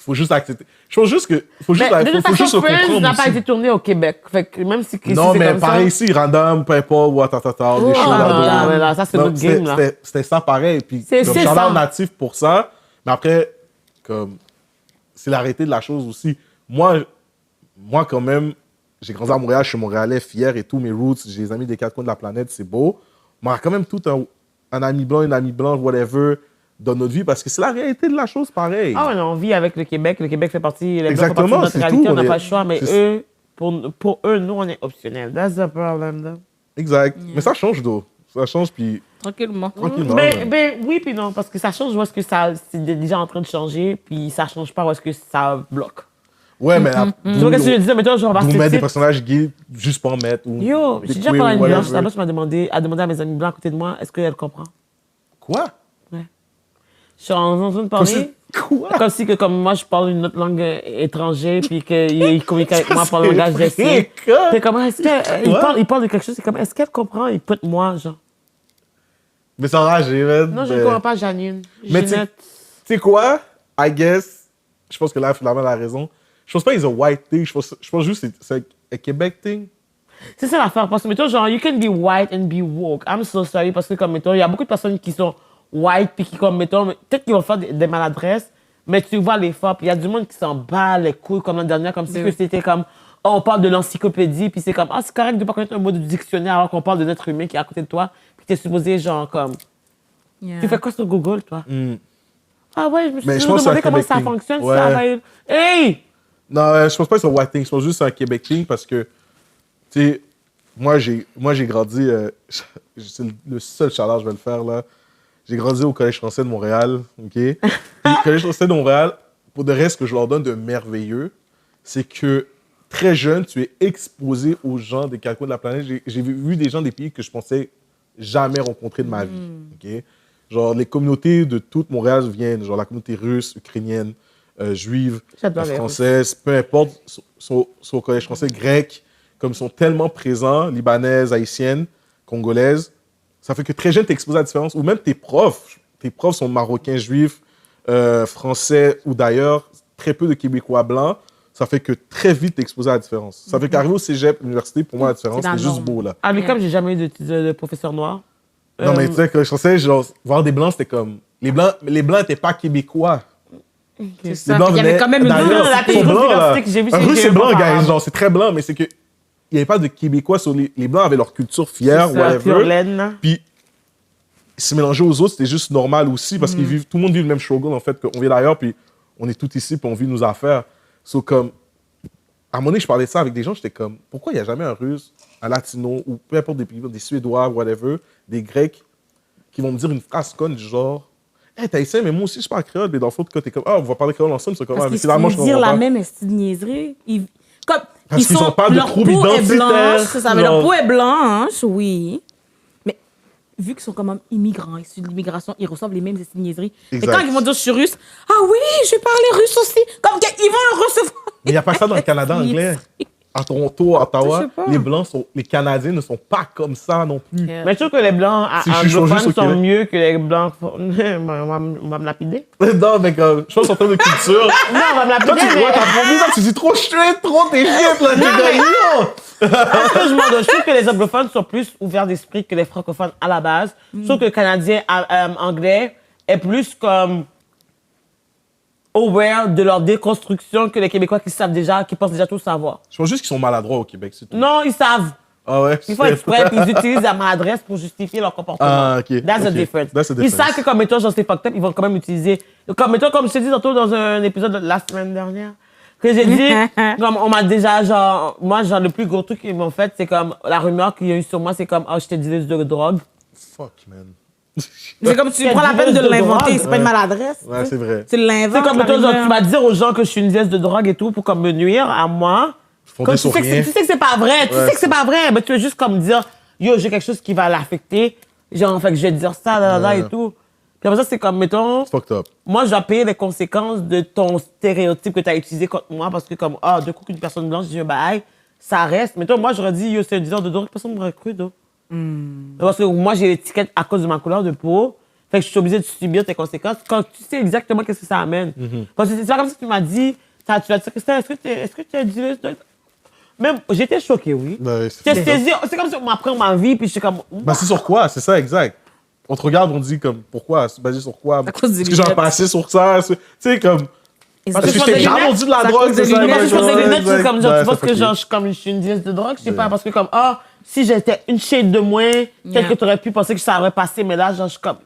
il faut juste accepter. Je pense juste que. Faut juste, Mais de toute faut juste façon, le Friends comprendre n'a pas aussi. été tourné au Québec. Fait que même si ici, Non, c'est mais comme pareil ça. ici, random, peu importe, ou tatata, des shows ah, là. mais là, ça, c'est Non, notre game, là. C'était ça pareil. Puis, C'est comme ça. shout-out natif pour ça. Mais après, comme, c'est la réalité de la chose aussi. Moi, quand même, j'ai grandi à Montréal, je suis Montréalais, fier et tout, mes roots, j'ai des amis des quatre coins de la planète, c'est beau. Mais on a quand même tout un ami blanc, une amie blanche, whatever, dans notre vie, parce que c'est la réalité de la chose pareil. Ah ouais, non, on vit avec le Québec. Le Québec fait partie, les Blancs font Exactement, partie de notre c'est réalité, tout, on n'a on pas est- le choix, mais c'est- eux, pour eux, nous, on est optionnel. That's the problem, though. Exact. Mais ça change, d'eau. Ça change, puis Tranquillement. tranquillement. Ben, oui, puis non, parce que ça change où est-ce que ça, c'est déjà en train de changer, puis ça change pas où est-ce que ça bloque. Ouais, mais Tu vois, qu'est-ce que je disais, mettons, genre, on va nous mettre des Saint-Tite. personnages gays juste pour en mettre. Ou Yo, des j'ai déjà queers, parlé à une whatever. blanche, la blanche m'a demandé à mes amis blancs à côté de moi, est-ce qu'elle comprend? Quoi? Je suis en train de parler. Quoi? Comme si que comme moi je parle une autre langue étrangère puis qu'il communique avec moi par le langage des signes. fréquent. C'est comme est-ce que il Ouais. parle de quelque chose, c'est comme est-ce qu'elle comprend, il peut moi genre. Mais ça enragé, man. Non, je ne comprends pas Janine. Mais Ginette. tu sais quoi? I guess je pense que là, Flamand a raison. Je pense pas que c'est un white thing. Je pense juste que c'est un Québec thing. C'est ça l'affaire. Parce que, mettons, genre, you can be white and be woke. I'm so sorry. Parce que, comme, mettons, il y a beaucoup de personnes qui sont white, puis qui, comme, mettons, peut-être qu'ils vont faire des maladresses, mais tu vois l'effort. Puis il y a du monde qui s'en bat les couilles, comme l'année dernière, comme si que c'était comme, oh, on parle de l'encyclopédie, puis c'est comme, ah, c'est correct de pas connaître un mot de dictionnaire alors qu'on parle de l'être humain qui est à côté de toi, puis t'es supposé, genre, comme, tu fais quoi sur Google, toi? Ah ouais, je me suis Mais je toujours pense que demandé c'est un comment ça Québec fonctionne, thing. ça Ouais. va. Hey! Non, je pense pas que c'est un white thing. Je pense juste que c'est un Québec thing parce que, tu sais, moi, j'ai grandi. C'est le seul challenge que je vais le faire, là. J'ai grandi au Collège français de Montréal, OK? Puis, le Collège français de Montréal, pour de reste, ce que je leur donne de merveilleux, c'est que très jeune, tu es exposé aux gens des quatre coins de la planète. J'ai vu des gens des pays que je pensais jamais rencontrer de ma vie, OK? Genre, les communautés de toute Montréal viennent, genre la communauté russe, ukrainienne, juive, J'adore les française, peu importe, sont au Collège français, grec, comme ils sont tellement présents, libanaises, haïtiennes, congolaises, ça fait que très jeune, tu es exposé à la différence. Ou même tes profs sont marocains, juifs, français ou d'ailleurs, très peu de Québécois blancs. Ça fait que très vite, tu es exposé à la différence. Ça fait qu'arriver au cégep, l'université, pour moi, la différence, dans c'est le juste norme. beau, là. Ah, mais comme j'ai jamais eu de professeur noir. Non, mais tu sais, que je pensais, genre, voir des blancs, c'était comme. Les blancs n'étaient pas québécois. C'est Les ça. blancs Il y avait venaient quand même une d'ailleurs. la Ils plus sont grosse blancs, là. diversité que j'ai vue, Un c'est russe, que c'est blanc, les guys. Blancs. Genre, c'est très blanc, mais c'est que. Il n'y avait pas de Québécois sur les blancs avaient leur culture fière, Pure whatever. laine. Puis, se mélanger aux autres, c'était juste normal aussi, parce que tout le monde vit le même struggle, en fait, qu'on vient d'ailleurs, puis on est tous ici, puis on vit nos affaires. So, comme, à un moment donné, je parlais de ça avec des gens, j'étais comme, pourquoi il n'y a jamais un Russe, un Latino, ou peu importe des pays, des Suédois, whatever, des Grecs, qui vont me dire une phrase conne du genre, hey, t'as essayé, mais moi aussi, je parle créole, mais dans le fond, quand t'es comme, ah, on va parler créole ensemble, c'est comme, ah, Parce mais qu'ils finalement, je se dire comprends la pas. même esti de niaiserie. Parce qu'ils ont pas de leur trouble peau est identitaire, blanche, c'est ça, mais leur genre. peau est blanche, oui. Mais vu qu'ils sont quand même immigrants, issus de l'immigration, ils reçoivent les mêmes esti de niaiseries. Et Exact. quand ils vont dire je suis russe, ah oui, je vais parler russe aussi. Comme qu'ils vont le recevoir. Mais il n'y a pas ça dans le Canada anglais. À Toronto, à Je Ottawa, sais pas. les Canadiens ne sont pas comme ça non plus. Mais je trouve que les blancs Si je suis chaud juste anglophones au sont Québec. mieux que les blancs. On va me lapider. Non, mais comme, je pense en termes de culture. Non, on va me Toi, lapider. tu vois, t'as promis, là, tu dis trop straight, trop tes shit, là, t'es gagnant. Parce que je trouve que les anglophones sont plus ouverts d'esprit que les francophones à la base. Je trouve que le Canadien anglais est plus comme aware de leur déconstruction que les Québécois qui savent déjà, qui pensent déjà tout savoir. Je pense juste qu'ils sont maladroits au Québec, c'est tout. Non, ils savent. Ah ouais? Ils font exprès, puis ils utilisent la maladresse pour justifier leur comportement. Ah, ok. That's the Ok. difference. That's the Ils difference. savent que comme étant genre c'est fucked up, ils vont quand même utiliser. Comme étant, comme je t'ai dit tantôt dans un épisode de la semaine dernière, que j'ai dit, comme on m'a déjà genre, moi genre le plus gros truc qu'ils m'ont fait, c'est comme la rumeur qu'il y a eu sur moi, c'est comme, oh, j'étais dealeuse de drogue. Fuck, man. C'est comme tu Quelle prends la peine de dealeuse de l'inventer, drogue. c'est pas une maladresse. Ouais, c'est vrai. Tu l'inventes. C'est comme la étant genre, rumeur. tu vas dire aux gens que je suis une dealeuse de drogue et tout pour comme me nuire à moi. Fondé Comme tu sur sais, rien. tu sais que c'est pas vrai, tu Ouais, sais que c'est pas vrai, mais tu veux juste comme dire, yo, j'ai quelque chose qui va l'affecter, genre, fait que je vais te dire ça, Ouais. et tout. Puis après ça, c'est comme, mettons, Fucked up. moi, je dois payer les conséquences de ton stéréotype que tu as utilisé contre moi parce que, comme, ah, de coup, qu'une personne blanche dit un bail, ça reste. Mettons, moi, j'aurais dit, yo, c'est un diseur de drogue, personne ne m'aurait cru, donc. Parce que moi, j'ai l'étiquette à cause de ma couleur de peau. Fait que je suis obligée de subir tes conséquences quand tu sais exactement qu'est-ce que ça amène. Parce que c'est pas comme si tu m'as dit, tu vas dire, Christelle, est-ce que tu es dealeuse de... Même, j'étais choquée, oui. Ouais, J'ai c'est saisi, c'est comme si on m'apprend ma vie, puis je suis comme. Ben, c'est sur quoi? C'est ça, exact. On te regarde, on dit comme, pourquoi? C'est basé sur quoi? À cause des Est-ce que j'ai lunettes. passé sur ça? Tu sais, comme, Parce est-ce que je je t'ai porte déjà des vendu de la lunettes, c'est à drogue? cause des c'est ça, lunettes, Mais exact, je pense que les lunettes, exact. c'est comme genre, Ouais, tu penses c'est que genre, fucké. je suis une dièse de drogue, je sais pas, Ouais. parce que comme, ah, si j'étais une shade de moins, peut-être que tu aurais pu penser que ça aurait passé, mais là, genre, je suis comme.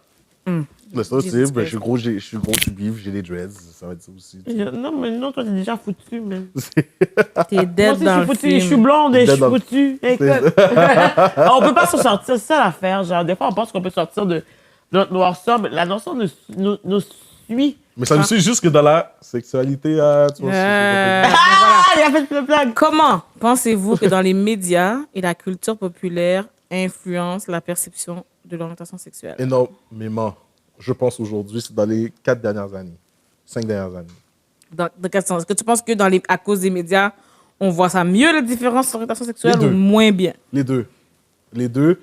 Mais ça, c'est, ben, je suis gros, je suis gros, tu bives, j'ai des dreads, ça va être ça aussi. Non, mais non, toi, t'es déjà foutu, mais. T'es Moi dead aussi, dans je le suis foutu, je suis film. blonde et je Dead suis dans le- foutu. Écoute. On peut pas s'en sortir, c'est ça l'affaire. Genre, des fois, on pense qu'on peut sortir de notre noirceur, mais la noirceur nous suit. Mais ça me suit juste que dans la sexualité, tu vois. Ah, il a fait le blague. Comment pensez-vous que dans les médias et la culture populaire influencent la perception de l'orientation sexuelle? Énormément. Je pense aujourd'hui, c'est dans les 4 dernières années, 5 dernières années. Dans quel sens? Est-ce que tu penses que à cause des médias, on voit ça mieux, les différences d'orientation sexuelle, Les ou deux. moins bien? Les deux. Les deux,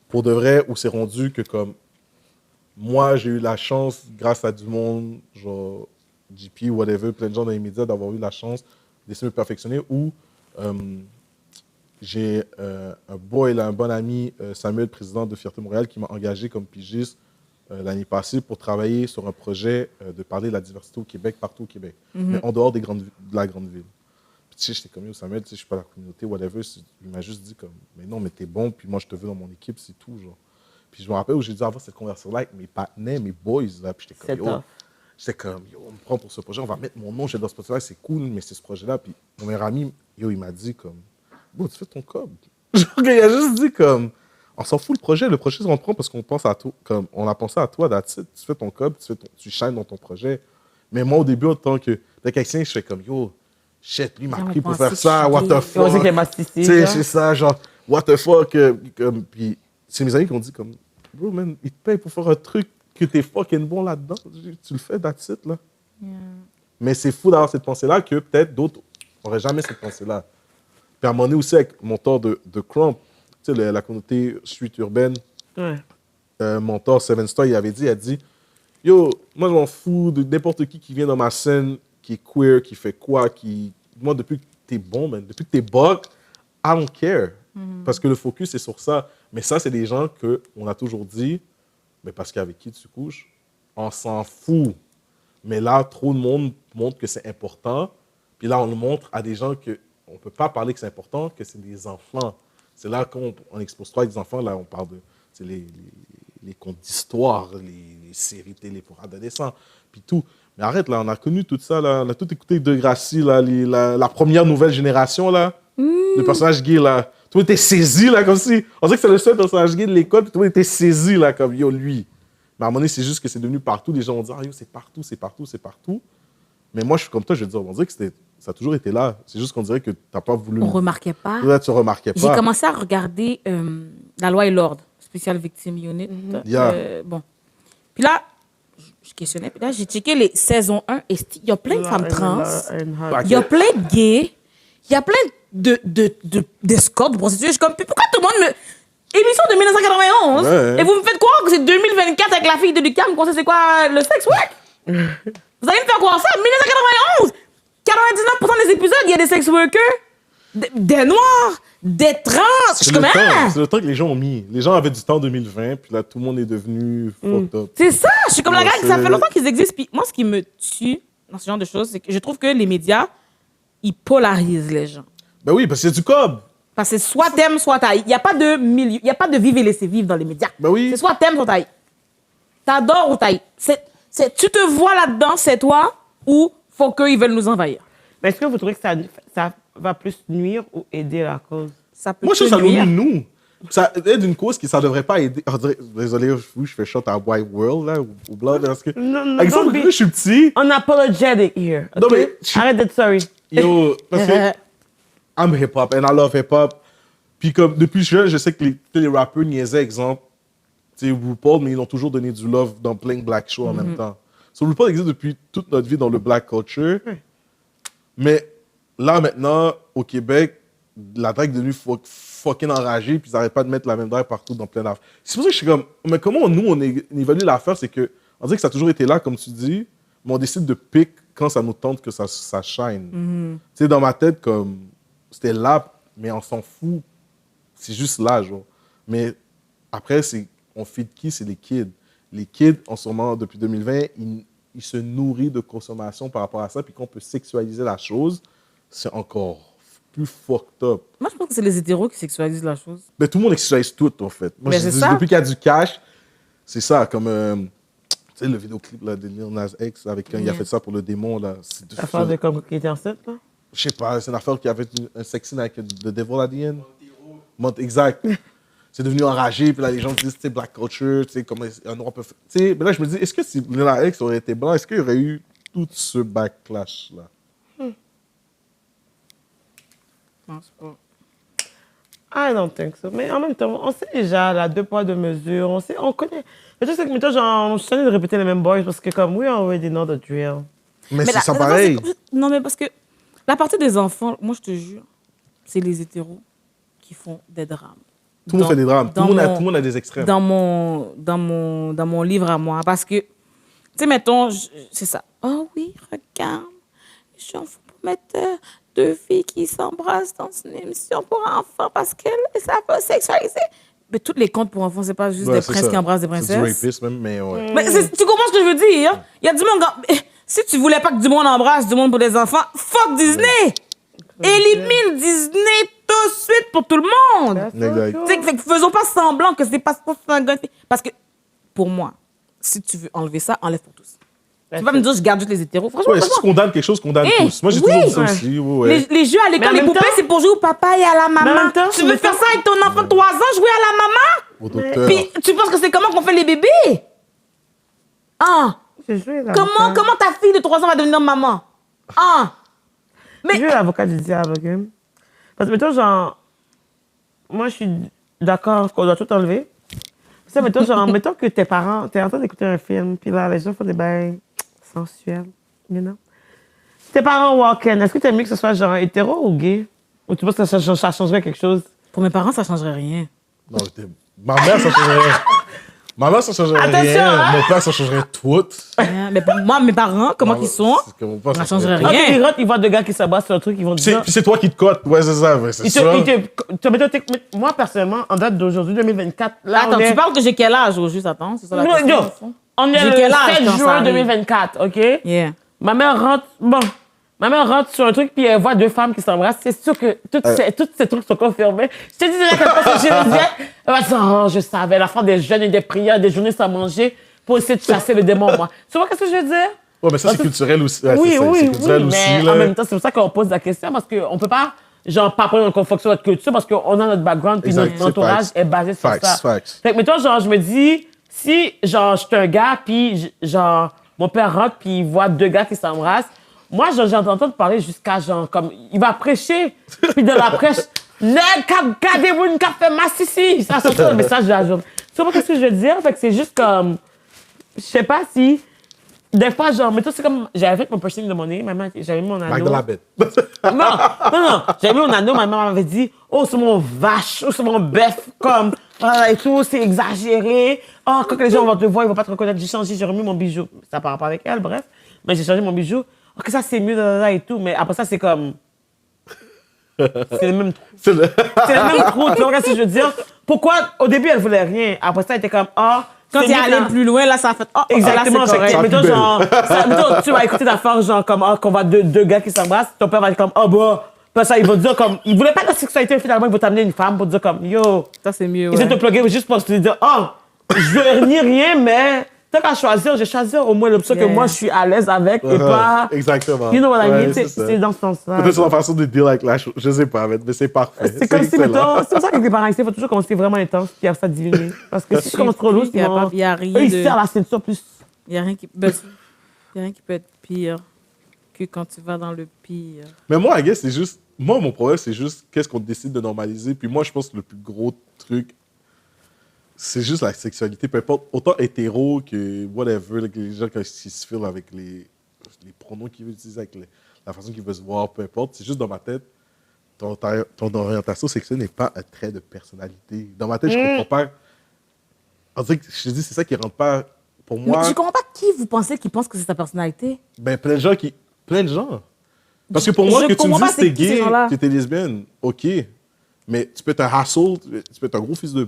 pour de vrai, où c'est rendu que comme moi, j'ai eu la chance, grâce à du monde, genre, JP, whatever, plein de gens dans les médias d'avoir eu la chance d'essayer de me perfectionner. Ou j'ai un bon ami, Samuel, président de Fierté Montréal, qui m'a engagé comme pigiste l'année passée pour travailler sur un projet de parler de la diversité au Québec, partout au Québec, mais en dehors de la grande ville. Puis tu sais, j'étais comme, Samuel, tu sais, je suis pas la communauté, whatever. Il m'a juste dit comme, mais non, mais t'es bon, puis moi, je te veux dans mon équipe, c'est tout, genre. Puis je me rappelle où j'ai dû avoir cette conversation-là avec mes partenaires, mes boys, là, puis j'étais comme, yo, on me prend pour ce projet, on va mettre mon nom, j'ai dans ce projet-là, c'est cool, mais c'est ce projet-là. Puis mon meilleur ami, il m'a dit comme, bon, tu fais ton cob. Genre, il a juste dit comme, on s'en fout le projet on le prend parce qu'on pense à toi, comme, on a pensé à toi, that's it. Tu fais ton cob, tu shines dans ton projet. Mais moi, au début, en tant que technicien, je fais comme, yo, shit, lui m'a pris pour faire ça, what the fuck. Tu sais, c'est ça, genre, what the fuck. Puis c'est mes amis qui ont dit comme, bro, man, ils te payent pour faire un truc que t'es fucking bon là-dedans. Tu le fais, that's it, là. Yeah. Mais c'est fou d'avoir cette pensée-là que peut-être d'autres n'auraient jamais cette pensée-là. Puis à un moment donné aussi, avec mon mentor de Crump, tu sais, la communauté street urbaine, mentor Seven Star, il a dit, yo, moi, je m'en fous de n'importe qui vient dans ma scène, qui est queer, qui fait quoi, moi, depuis que t'es bon, man, depuis que t'es bug, I don't care. Parce que le focus, c'est sur ça. Mais ça, c'est des gens qu'on a toujours dit, mais parce qu'avec qui tu couches, on s'en fout. Mais là, trop de monde montre que c'est important. Puis là, on le montre à des gens qu'on ne peut pas parler que c'est important, que c'est des enfants. C'est là qu'on expose toi avec des enfants, là, on parle de les contes d'histoire, les séries télé pour adolescents, puis tout. Mais arrête, là, on a connu tout ça, là. On a tout écouté de Gracie, là, la première nouvelle génération, là. Le personnage gay, là. Tout le monde était saisi, là, comme si... On dirait que c'est le seul personnage gay de l'école, puis tout le monde était saisi, là, comme, yo, lui. Mais à un moment donné, c'est juste que c'est devenu partout. Les gens vont dire, ah, yo, c'est partout, c'est partout, c'est partout. Mais moi, je suis comme toi, je veux dire, on dirait que ça a toujours été là. C'est juste qu'on dirait que tu n'as pas voulu... On ne remarquait pas. Là, tu remarquais pas. J'ai commencé à regarder La Loi et l'Ordre, Special Victim Unit. Bon. Puis là, je questionnais. Puis là, j'ai checké les saisons 1. Et il y a plein de femmes trans. Il y a plein de gays. Il y a plein d'escortes, de prostituées. Je suis comme, pourquoi tout le monde me... Émission de 1991. Et vous me faites croire que c'est 2024 avec la fille de Lucam, qu'on sait c'est quoi le sexe, ouais. Vous allez me faire croire ça? 1991! 99% des épisodes, il y a des sex workers, des noirs, des trans. Je suis comme, c'est le temps que les gens ont mis. Les gens avaient du temps en 2020, puis là, tout le monde est devenu fucked up. C'est ça. Je suis comme la gang, ça fait longtemps qu'ils existent. Puis moi, ce qui me tue dans ce genre de choses, c'est que je trouve que les médias, ils polarisent les gens. Ben oui, parce que c'est du cob. Parce que soit t'aimes, soit t'ailles. Il n'y a pas de milieu, il n'y a pas de vivre et laisser vivre dans les médias. Ben oui. C'est soit t'aimes, soit t'ailles. T'adores ou t'ailles. Tu te vois là-dedans, c'est toi, ou faut qu'ils veulent nous envahir. Mais est-ce que vous trouvez que ça va plus nuire ou aider la cause? Ça peut Moi, je trouve que ça nuire. nous nous. Ça aide une cause qui ça devrait pas aider. Désolé, je fais shot à White World, là, ou Blood, parce que... Non, exemple, depuis que je suis petit... Unapologetic here. Okay? Non, mais... Arrête d'être sorry. Yo, parce que... I'm hip-hop, and I love hip-hop. Puis comme, depuis jeune, je sais que les rappeurs niaisaient, exemple, tu sais, RuPaul, mais ils ont toujours donné du love dans plein de black shows en même temps. So, RuPaul existe depuis toute notre vie dans le black culture. Mais là, maintenant, au Québec, la drague est devenue fucking enragée, puis ils n'arrêtent pas de mettre la même drague partout dans plein d'affaires. C'est pour ça que je suis comme, mais comment nous, on évalue l'affaire, c'est que, on dirait que ça a toujours été là, comme tu dis, mais on décide de pick quand ça nous tente que ça shine. Tu sais, dans ma tête, comme, c'était là, mais on s'en fout. C'est juste là, genre. Mais après, on feed qui? C'est les kids. Les kids, en ce moment, depuis 2020, ils se nourrissent de consommation par rapport à ça. Puis qu'on peut sexualiser la chose, c'est encore plus fucked up. Moi, je pense que c'est les hétéros qui sexualisent la chose. Mais tout le monde sexualise tout, en fait. Moi, Mais je c'est dis, ça. depuis qu'il y a du cash, c'est ça. Comme, tu sais, le vidéoclip là, de Lil Nas X, avec quand il a fait ça pour le démon, là. L'affaire de comme qui était enceinte, là? Je sais pas, c'est une affaire qui avait un sex scene avec The Devil at the end. Exact. C'est devenu enragé, puis là, les gens disent, c'est black culture, tu sais, comment un noir peut faire. Tu sais, mais là, je me dis, est-ce que si Lil Nas X aurait été blanc, est-ce qu'il y aurait eu tout ce backlash-là? Je pense pas. I don't think so. Mais en même temps, on sait déjà, là, 2 poids, 2 mesures. On connaît. Mais je sais que, mettons, genre, je suis de répéter les mêmes boys parce que, comme, we already know the drill. Mais c'est là, ça pareil. Non, mais parce que la partie des enfants, moi, je te jure, c'est les hétéros qui font des drames. Tout le monde fait des drames. Tout le monde a des extrêmes. Dans mon livre à moi. Parce que, tu sais, mettons, c'est ça. oh oui, regarde, les gens vont mettre deux filles qui s'embrassent dans une émission pour enfants parce que ça va sexualiser. Mais tous les contes pour enfants, c'est pas juste Ouais, des c'est princes ça. qui embrassent des C'est princesses. du rapiste même, mais ouais. Mais tu comprends ce que je veux dire? Il y a du monde. Si tu voulais pas que du monde embrasse du monde pour des enfants, fuck Disney! Élimine Disney tout de suite pour tout le monde! Exact. Tu sais, fait que faisons pas semblant que c'est pas un gars. Parce que, pour moi, si tu veux enlever ça, enlève pour tous. Tu vas pas me dire je garde juste les hétéros. Franchement, Ouais, si tu franchement. condamnes quelque chose, condamne Eh, tous. Moi, j'ai oui. toujours dit ça aussi. Ouais. Les jeux à Mais l'école, en les même poupées, temps- c'est pour jouer au papa et à la Mais en maman. même temps, Tu veux faire ça avec ton enfant de 3 ans, jouer à la maman? Au docteur. Puis tu penses que c'est comment qu'on fait les bébés? Ah! J'ai joué Comment ta fille de 3 ans va devenir maman? Ah! J'ai joué l'avocat du diable, OK? Parce que, mettons, genre, moi, je suis d'accord qu'on doit tout enlever. Ça, mettons, genre, mettons que tes parents, t'es en train d'écouter un film, puis là, les gens font des bails sensuels, you know? Tes parents walk-in, est-ce que t'aimes mieux que ce soit, genre, hétéro ou gay? Ou tu penses que ça changerait quelque chose? Pour mes parents, ça changerait rien. Non, ma mère, ça changerait rien. Ma mère, ça changerait Attention, rien. hein? Mon père, ça changerait tout. Mais pour moi, mes parents, comment ils sont? C'est que mon père, Ça changerait tout. rien. Ok, ils rentrent, ils voient deux gars qui s'abattent sur un truc, ils vont te Puis dire... c'est toi qui te cotes. Ouais, c'est ça. Ouais, c'est Ils ça. te- moi, personnellement, en date d'aujourd'hui, 2024, là, Attends, on est... tu parles que j'ai quel âge au juste? Attends, c'est ça la Yo, question. yo, au fond? on est J'ai le quel âge 7 quand ça juin arrive? 2024, OK? Yeah. Ma mère rentre sur un truc, puis elle voit deux femmes qui s'embrassent. C'est sûr que tous ces trucs sont confirmés. Je te dis déjà qu'elle passe chez les elle va dire, oh, je savais, la fin des jeûnes et des prières, des journées sans manger, pour essayer de chasser le démon, moi. Tu vois qu'est-ce que je veux dire? Ouais, mais ça, c'est culturel aussi. Ouais, Oui, c'est oui, culturel oui, aussi. mais là. en même temps, c'est pour ça qu'on pose la question, parce qu'on peut pas, genre, pas prendre en fonction de notre culture, parce qu'on a notre background, puis Exact, notre c'est entourage facts. est basé sur Facts, ça. facts. Fait que, mettons, genre, je me dis, si, genre, je suis un gars, puis, genre, mon père rentre, puis il voit deux gars qui s'embrassent, moi, genre, j'ai entendu parler jusqu'à, genre, comme, il va prêcher, puis dans la prêche, ne gardez-vous une café massissi, ça sort le message de la journée. Tu vois qu'est-ce que je veux dire? Fait que c'est juste comme, je sais pas si, des fois, genre, mettons, c'est comme, j'avais fait mon piercing de mon nez, maman, j'avais mis mon anneau. Back de la bête. Non, j'avais mis mon anneau, ma maman m'avait dit, oh, c'est mon vache, oh, c'est mon bœuf, comme, et tout, c'est exagéré. Oh, quand les gens vont te voir, ils vont pas te reconnaître. J'ai changé, j'ai remis mon bijou. Ça part pas avec elle, bref. Mais j'ai changé mon bijou. Ok, ça, c'est mieux, et tout. Mais après ça, c'est comme. C'est le même trou. C'est le... C'est le même trou, tu vois ce que je veux dire? Pourquoi, au début, elle voulait rien. Après ça, elle était comme, ah. Quand il est allé plus loin, là, ça a fait. Oh, Exactement, là, c'est correct. mettons, genre, mettons, tu vas écouter ta force, genre, comme, ah, qu'on voit deux gars qui s'embrassent, ton père va être comme, ah, bah, puis ça, il va te dire, comme, il voulait pas de la sexualité, finalement, il va t'amener une femme pour te dire, comme, yo, Ça, c'est mieux. il essaie de te plugger juste pour te dire, oh, je veux ni rien, mais tant qu'à choisir, j'ai choisi au moins l'option que Yeah. moi, je suis à l'aise avec et pas. Exactement. You know what I Ouais, mean? c'est ça. C'est dans ce sens-là. Peut-être sur la façon de deal avec la chose. Je sais pas, mais c'est parfait. C'est comme si, excellent. mettons, c'est pour ça que les parents ici, il faut toujours commencer vraiment intense, puis après ça diminuer. Parce que si tu commences trop lourd, Il y a pas- il y a rien eux, ils de- serrent la ceinture plus. Il n'y a rien qui peut être pire que quand tu vas dans le pire. Mais moi, I guess, c'est juste. Moi, mon problème, c'est juste qu'est-ce qu'on décide de normaliser. Puis moi, je pense que le plus gros truc, c'est juste la sexualité. Peu importe, autant hétéro que whatever, là, que les gens, quand ils se filent avec les pronoms qu'ils veulent utiliser, avec la façon qu'ils veulent se voir, peu importe. C'est juste dans ma tête, ton orientation sexuelle n'est pas un trait de personnalité. Dans ma tête, je comprends pas. On dirait que je te dis, c'est ça qui rentre pas. Pour moi, Mais je comprends pas qui vous pensez qui pense que c'est ta personnalité. ben, plein de gens qui. Plein de gens. Parce que pour moi, Je que tu me comprends dises pas que t'es c'est qui, ces gay, gens-là. que t'es lesbienne, ok. Mais tu peux être un hassle, tu peux être un gros fils de.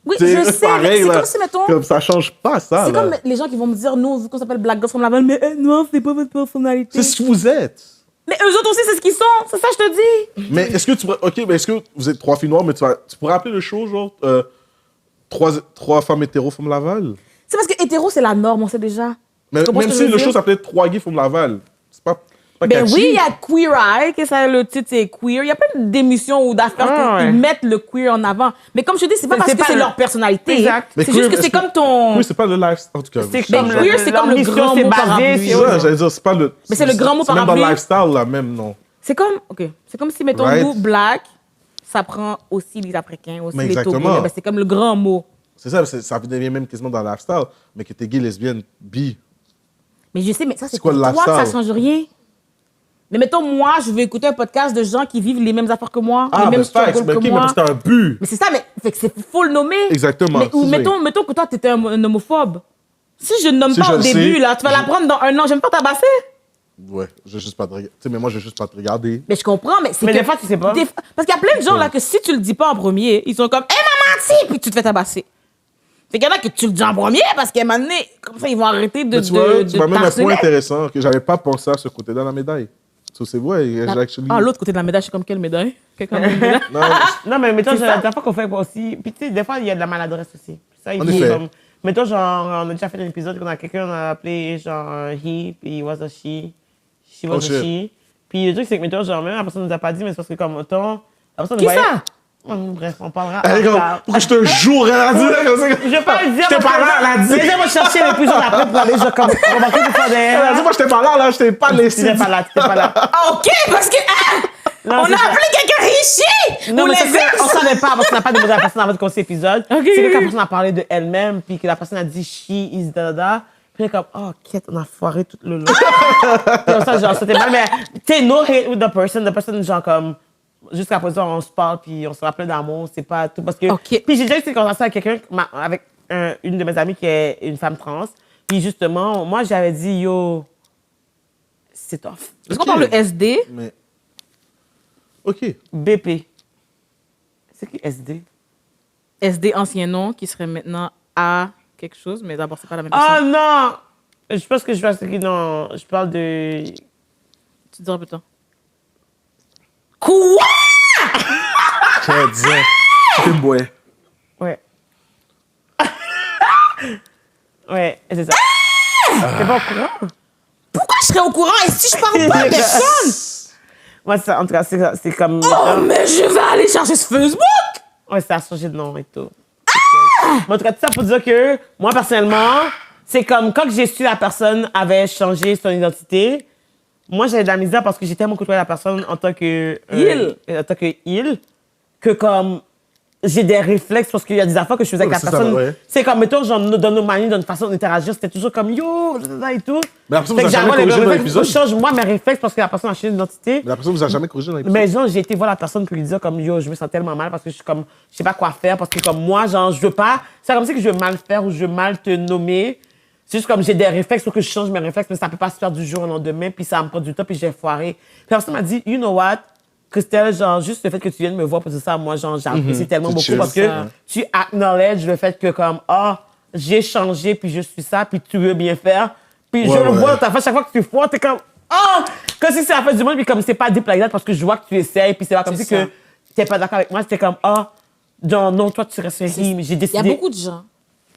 Oui, Tu je sais, mais c'est là. comme si, mettons. Comme ça change pas ça. C'est là. comme les gens qui vont me dire, nous, vu qu'on s'appelle Black Girls from Laval, mais non, c'est pas votre personnalité. C'est ce que vous êtes. Mais eux autres aussi, c'est ce qu'ils sont. C'est ça, je te dis. Mais est-ce que tu pourrais. Ok, mais est-ce que vous êtes trois filles noires, mais tu pourrais appeler le show genre trois femmes hétéros from Laval? C'est parce que hétéro, c'est la norme, on sait déjà. Mais, Tu comprends même ce que si je veux le dire? show s'appelait Trois gays from Laval, c'est pas Ben catchy. oui, il y a Queer Eye, que ça, le titre c'est Queer. Il y a plein d'émissions ou d'affaires Ah, qui ouais. mettent le queer en avant. Mais comme je te dis, c'est pas C'est- parce c'est que pas c'est le- leur personnalité. Exact. Mais C'est queer, juste que est-ce c'est comme ton. Oui, c'est pas le lifestyle. En tout cas, C'est je- comme Mais queer, c'est leur comme le mission, grand c'est mot basé parapluie. sur- C'est ça, j'allais dire, c'est pas le. Mais c'est le grand mot Même dans le parapluie. lifestyle, là, même, non. C'est comme, ok, c'est comme si, mettons, Right. nous, Black, ça prend aussi les Africains, aussi Mais les exactement. Togolais. Ben, c'est comme le grand mot. C'est ça, ça devient même quasiment dans le lifestyle. Mais que t'es gay, lesbienne, bi. Mais je sais, mais ça, c'est quoi pour le toi que ça lifestyle? change rien. Mais mettons, moi, je veux écouter un podcast de gens qui vivent les mêmes affaires que moi, Ah, les mêmes mais facts, struggles mais que ok, mais moi. c'est un but. Mais c'est ça, mais fait que faut le nommer. Exactement. Mais, ou c'est ça. mettons que toi, t'étais un homophobe. Si je ne nomme Si pas je au le début, sais, là, tu vas la prendre dans 1 an. J'aime pas tabasser. Ouais, je vais juste pas te regarder. Tu sais, mais moi, je vais juste pas te regarder. Mais je comprends, mais c'est Mais que... des fois, tu sais pas. Parce qu'il y a plein de gens, là, que si tu le dis pas en premier, ils sont comme « Elle m'a menti! » Puis tu te fais tabasser. Fait qu'il y en a que tu le dis en premier parce qu'à un moment donné, comme ça, ils vont arrêter de Mais tu vois, tu m'amènes un t'harceler. point intéressant que j'avais pas pensé à ce côté-là de la médaille. So, c'est vrai, j'ai actually... Ah, l'autre côté de la médaille, je suis comme quelle médaille? Quelqu'un a une médaille? Non, Non, mais mettons, C'est ça. la dernière fois qu'on fait aussi. Puis, tu sais, des fois, il y a de la maladresse aussi. Ça, il En faut effet. comme. Mettons, genre, on a déjà fait un épisode qu'on a quelqu'un, on a appelé genre un he, puis he was a she. She was Oh, a shit. she. Puis le truc, c'est que, mettons, genre, même la personne nous a pas dit, mais c'est parce que, comme, autant. La personne Qui nous voyait- ça? Bref, on parlera. elle est comme, pour que je te jure, elle a dit là, comme ça. Je vais pas le dire. J'étais pas là, elle a dit. Mais moi, chercher l'épisode après pour aller, genre, comme, remarquer pour faire Elle a dit, des. moi, j'étais pas là, j'étais pas Tu laissé. n'étais pas là, tu n'étais pas là. OK, parce que... Non, on c'est a ça. appelé quelqu'un ici! Non, Ou mais ça, les c'est- on ex! savait pas parce qu'on n'a pas demandé à la personne avant de commencer l'épisode. Ok. C'est que la personne a parlé de elle-même, puis que la personne a dit she is da. Puis on est comme, oh, quête, on a foiré tout le long. Puis ça, genre, c'était mal, mais tu sais, no hate with the person, genre, comme, jusqu'à présent, on se parle, puis on se rappelle d'amour, c'est pas tout. Parce que. Ok. Puis j'ai déjà eu cette conversation avec quelqu'un, avec une de mes amies qui est une femme trans. Puis justement, moi, j'avais dit, yo, c'est tough. Est-ce qu'on parle le SD? Mais. OK. BP. C'est qui SD? SD, ancien nom, qui serait maintenant A quelque chose, mais d'abord, c'est pas la même Ah personne. non! Je pense que je pense que non. Je parle de. Tu diras plus tard. Quoi? Tiens, disais. C'est une boy. Ouais. Ouais, c'est ça. T'es pas au courant? Pourquoi je serais au courant et si je parle pas à personne? Moi, ça, en tout cas, c'est comme. Oh, mais je vais aller chercher ce Facebook! Ouais, ça a changé de nom et tout. Mais en tout cas, tout ça pour dire que moi, personnellement, c'est comme quand j'ai su la personne avait changé son identité, moi, j'avais de la misère parce que j'ai tellement côtoyé la personne en tant que. En tant que il, que comme. J'ai des réflexes parce qu'il y a des affaires que je faisais avec la c'est ça, personne. ouais. C'est comme, mettons, genre, dans nos manières, dans notre façon d'interagir, c'était toujours comme yo, et tout. Mais la personne Fait vous a que jamais j'avais les corrigé dans réflexes, l'épisode? je change moi mes réflexes parce que la personne a changé d'identité. Mais la personne vous a jamais corrigé dans l'épisode. Mais genre, j'ai été voir la personne pour lui dire comme yo, je me sens tellement mal parce que je suis comme, je sais pas quoi faire parce que comme moi, genre, je veux pas. C'est comme si que je veux mal faire ou je veux mal te nommer. C'est juste comme j'ai des réflexes, faut que je change mes réflexes, mais ça peut pas se faire du jour au lendemain, puis ça me prend du temps, puis j'ai foiré. Puis la personne m'a dit, you know what, Christelle, genre, juste le fait que tu viennes me voir pour dire ça, moi, genre, j'apprécie tellement C'est beaucoup chill, parce que ça. tu acknowledges le fait que comme, j'ai changé, puis je suis ça, puis tu veux bien faire. Puis je Ouais, le ouais. vois dans ta face, chaque fois que tu foires, t'es comme, comme si c'est la face du monde, puis comme c'est pas deep like that parce que je vois que tu essayes, puis c'est pas comme si ça. que t'es pas d'accord avec moi, c'était comme, genre, non, toi, tu restes mais j'ai Il y décidé. a beaucoup de gens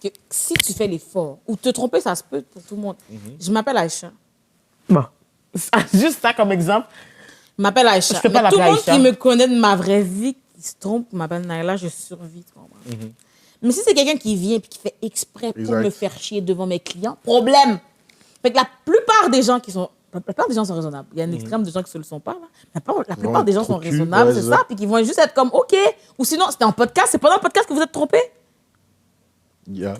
que si tu fais l'effort, ou te tromper, ça se peut pour tout le monde. Je m'appelle Aïcha. Bon. Juste ça comme exemple. Je m'appelle Aïcha. Je peux pas Mais tout le l'appeler monde Aïcha. qui me connaît de ma vraie vie, qui se trompe, m'appelle Naila, je survis. Tu comprends? Mais si c'est quelqu'un qui vient et qui fait exprès pour Exact. me faire chier devant mes clients, problème. Fait que la plupart des gens sont raisonnables. Il y a un extrême de gens qui ne le sont pas. Là. La plupart des gens trop sont cul, raisonnables, ouais, c'est c'est ça. ça. Puis qui vont juste être comme, OK. Ou sinon, c'était en podcast. C'est pendant le podcast que vous êtes trompé? Yeah.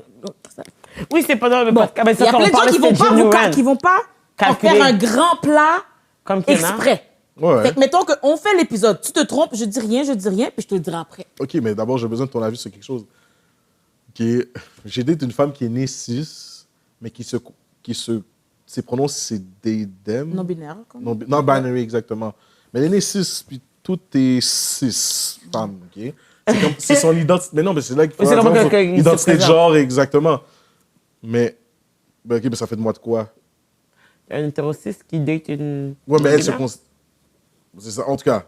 Oui, c'est pas dans le Bon, podcast. Mais il y a ça, plein on de gens parlait, qui vont c'était pas genuine. qui vont pas en Calculer. faire un grand plat Comme Kenna. exprès. Ouais. Fait que mettons qu'on fait l'épisode, tu te trompes, je dis rien, puis je te le dirai après. OK, mais d'abord, j'ai besoin de ton avis sur quelque chose. J'ai daté une femme qui est née cis, mais qui ses pronoms, c'est they, them. Non-binaire. comme. Non-binary, exactement. Mais elle est née cis, puis tout est cis femmes, OK? C'est son identité. Mais non, mais c'est là qu'il faut Mais c'est avoir comment son que- qu'il se identité de présente. genre, exactement. Mais, OK, mais ça fait de moi de quoi? Un hétérociste qui date une. Ouais, mais elle se non-binaire. C'est ça, en tout cas.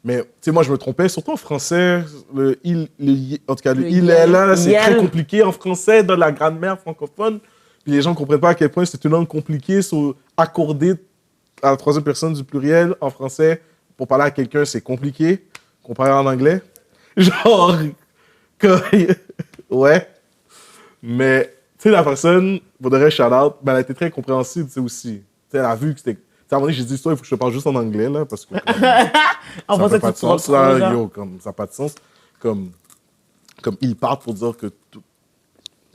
Mais, tu sais, moi, je me trompais, surtout en français. En tout cas, Le il yel. est là, c'est Yel. très compliqué en français, dans la grammaire francophone. Puis les gens ne comprennent pas à quel point c'est une langue compliquée. Accorder à la troisième personne du pluriel en français pour parler à quelqu'un, c'est compliqué, comparé en anglais. Genre, ouais. Mais, tu sais, la personne, faudrait shout-out, mais elle a été très compréhensible, tu sais, aussi. Tu sais, elle a vu que c'était... Tu sais, à un moment donné, j'ai dit, toi, il faut que je te parle juste en anglais, là, parce que... En ça français, n'a pas de tu sens, te comprends, là, genre. yo, comme, ça n'a pas de sens. Comme ils partent pour dire que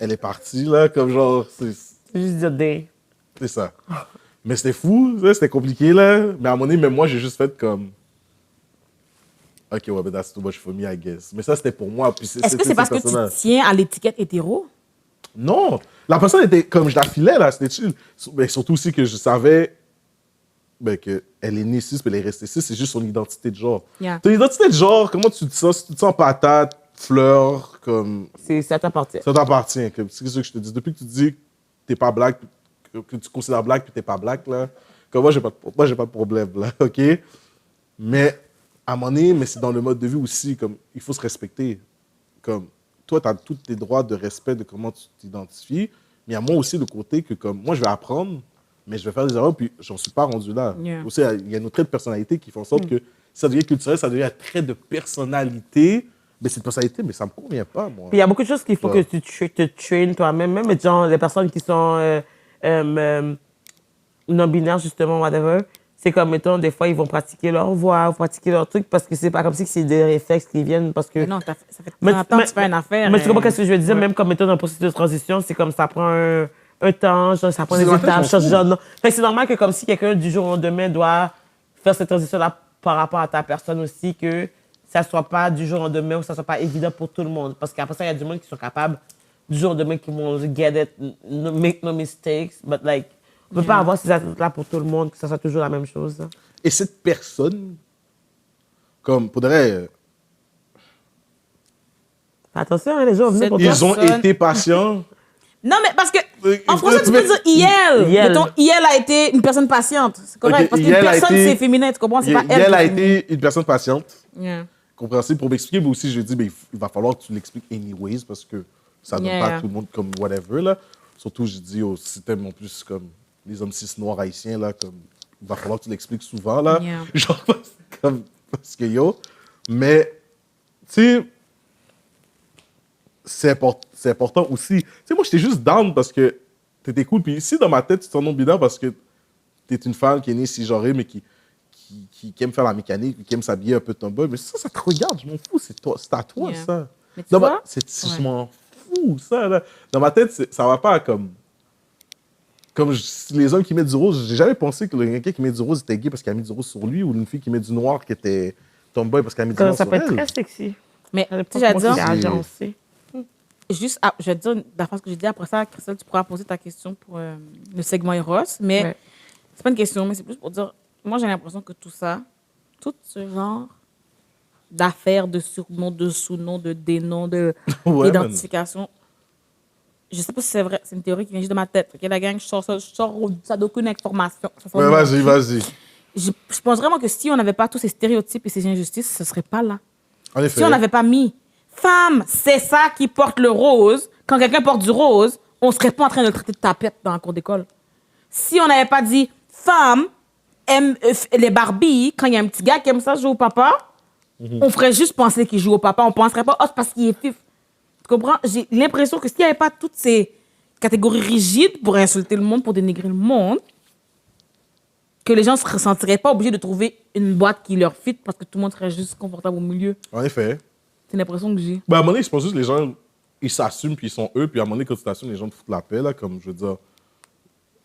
elle est partie, là, comme genre, c'est Juste dire des. ça. Mais c'était fou, ça, c'était compliqué, là. Mais à un moment donné, même moi, j'ai juste fait comme... OK, ouais, but that's too much for me, I guess. Mais ça, c'était pour moi. Puis Est-ce que c'est parce que tu tiens à l'étiquette hétéro? Non, la personne était comme je la filais, là, c'était chill. Mais surtout aussi que je savais qu'elle est née cis, puis elle est restée cis, c'est juste son identité de genre. Yeah. Ton identité de genre, comment tu te sens? Si tu te sens patate, fleur, comme. Ça t'appartient. Ça t'appartient. C'est ce que je te dis. Depuis que tu dis que t'es pas black, que tu considères black, puis t'es pas black, là, comme moi, j'ai pas de problème, là, OK? Mais, à un moment donné, mais c'est dans le mode de vie aussi, comme, il faut se respecter. Comme, toi, tu as tous tes droits de respect de comment tu t'identifies, mais il y a moi aussi le côté que, comme, moi, je vais apprendre, mais je vais faire des erreurs, puis j'en suis pas rendu là. Yeah. Aussi, il y a nos traits de personnalité qui font en sorte que ça devient culturel, ça devient un trait de personnalité, mais cette personnalité, mais ça me convient pas, moi. Puis il y a beaucoup de choses qu'il faut Ouais. que tu te traînes toi-même, même genre les personnes qui sont non-binaires, justement, whatever. C'est comme, mettons, des fois, ils vont pratiquer leur voix, pratiquer leur truc, parce que c'est pas comme si c'est des réflexes qui viennent, parce que... Mais non, ça fait 30 ans que tu fais une affaire. Mais tu comprends ce que je veux dire? Même comme, mettons, dans le processus de transition, c'est comme ça prend un temps, genre, ça prend des étapes, genre, non. Fait que c'est normal que comme si quelqu'un, du jour au lendemain, doit faire cette transition-là par rapport à ta personne aussi, que ça soit pas du jour au lendemain ou ça soit pas évident pour tout le monde. Parce qu'après ça, il y a du monde qui sont capables, du jour au lendemain, qui vont get it, make no mistakes, but like, on peut pas avoir ces attentes-là pour tout le monde, que ça soit toujours la même chose. Hein. Et cette personne, comme, pour de vrai, Fais attention, hein, les gens venus pour toi. ils ont Personne. été patients. Non, mais parce que en français, tu peux dire IEL. Iel. Mettons, IEL a été une personne patiente. C'est correct. Ok, Parce qu'une Iel a personne, été- c'est féminin, tu comprends? C'est pas elle. Elle a qui est féminine. été une personne patiente, Yeah. compréhensible pour m'expliquer, mais aussi je dis, mais il va falloir que tu l'expliques anyways parce que ça ne donne Yeah. pas à tout le monde comme whatever, là. Surtout, je dis au système en plus comme les hommes cis noirs haïtiens, là, comme il va falloir que tu l'expliques souvent, là. Yeah. Genre, parce que yo. Mais, tu sais, c'est important aussi. Tu sais, moi, j'étais juste down parce que t'étais cool. Puis ici, dans ma tête, tu te sens non-binaire parce que t'es une femme qui est née cisgenrée, mais qui aime faire la mécanique, qui aime s'habiller un peu tomboy. Mais ça te regarde, je m'en fous. C'est à toi, Yeah. ça. Mais tu Dans vois? je m'en fous, ça. Là. Dans ma tête, ça va pas comme les hommes qui mettent du rose. J'ai jamais pensé que quelqu'un qui met du rose était gay parce qu'il a mis du rose sur lui ou une fille qui met du noir qui était tomboy parce qu'elle a mis du noir Ça sur peut être elle. très sexy. Mais Ça dépend tu sais, j'allais comment dire, c'est c'est- agencé. juste, je vais te dire la phrase que j'ai dit après ça, Christelle, tu pourras poser ta question pour le segment Eros. Mais Ouais. c'est pas une question, mais c'est plus pour dire, moi j'ai l'impression que tout ça, tout ce genre d'affaires, de surnoms, de sous-noms, de dénoms, Ouais, d'identification, je sais pas si c'est vrai, c'est une théorie qui vient juste de ma tête. Ok, la gang, je sors ça d'aucune information. Ça sort Ouais, de vas-y, moi. vas-y. Je pense vraiment que si on n'avait pas tous ces stéréotypes et ces injustices, ce serait pas là. En effet. Si on n'avait pas mis femme, c'est ça qui porte le rose, quand quelqu'un porte du rose, on serait pas en train de le traiter de tapette dans la cour d'école. Si on n'avait pas dit femme aime les Barbies, quand il y a un petit gars qui aime ça jouer au papa, on ferait juste penser qu'il joue au papa. On penserait pas, oh, c'est parce qu'il est fif. Tu comprends? J'ai l'impression que s'il n'y avait pas toutes ces catégories rigides pour insulter le monde, pour dénigrer le monde, que les gens ne se ressentiraient pas obligés de trouver une boîte qui leur fit parce que tout le monde serait juste confortable au milieu. En effet. C'est l'impression que j'ai. Ben, à un moment donné, je pense juste que les gens, ils s'assument puis ils sont eux. Puis à un moment donné, quand tu t'assumes, les gens te foutent la paix. Là, comme je veux dire,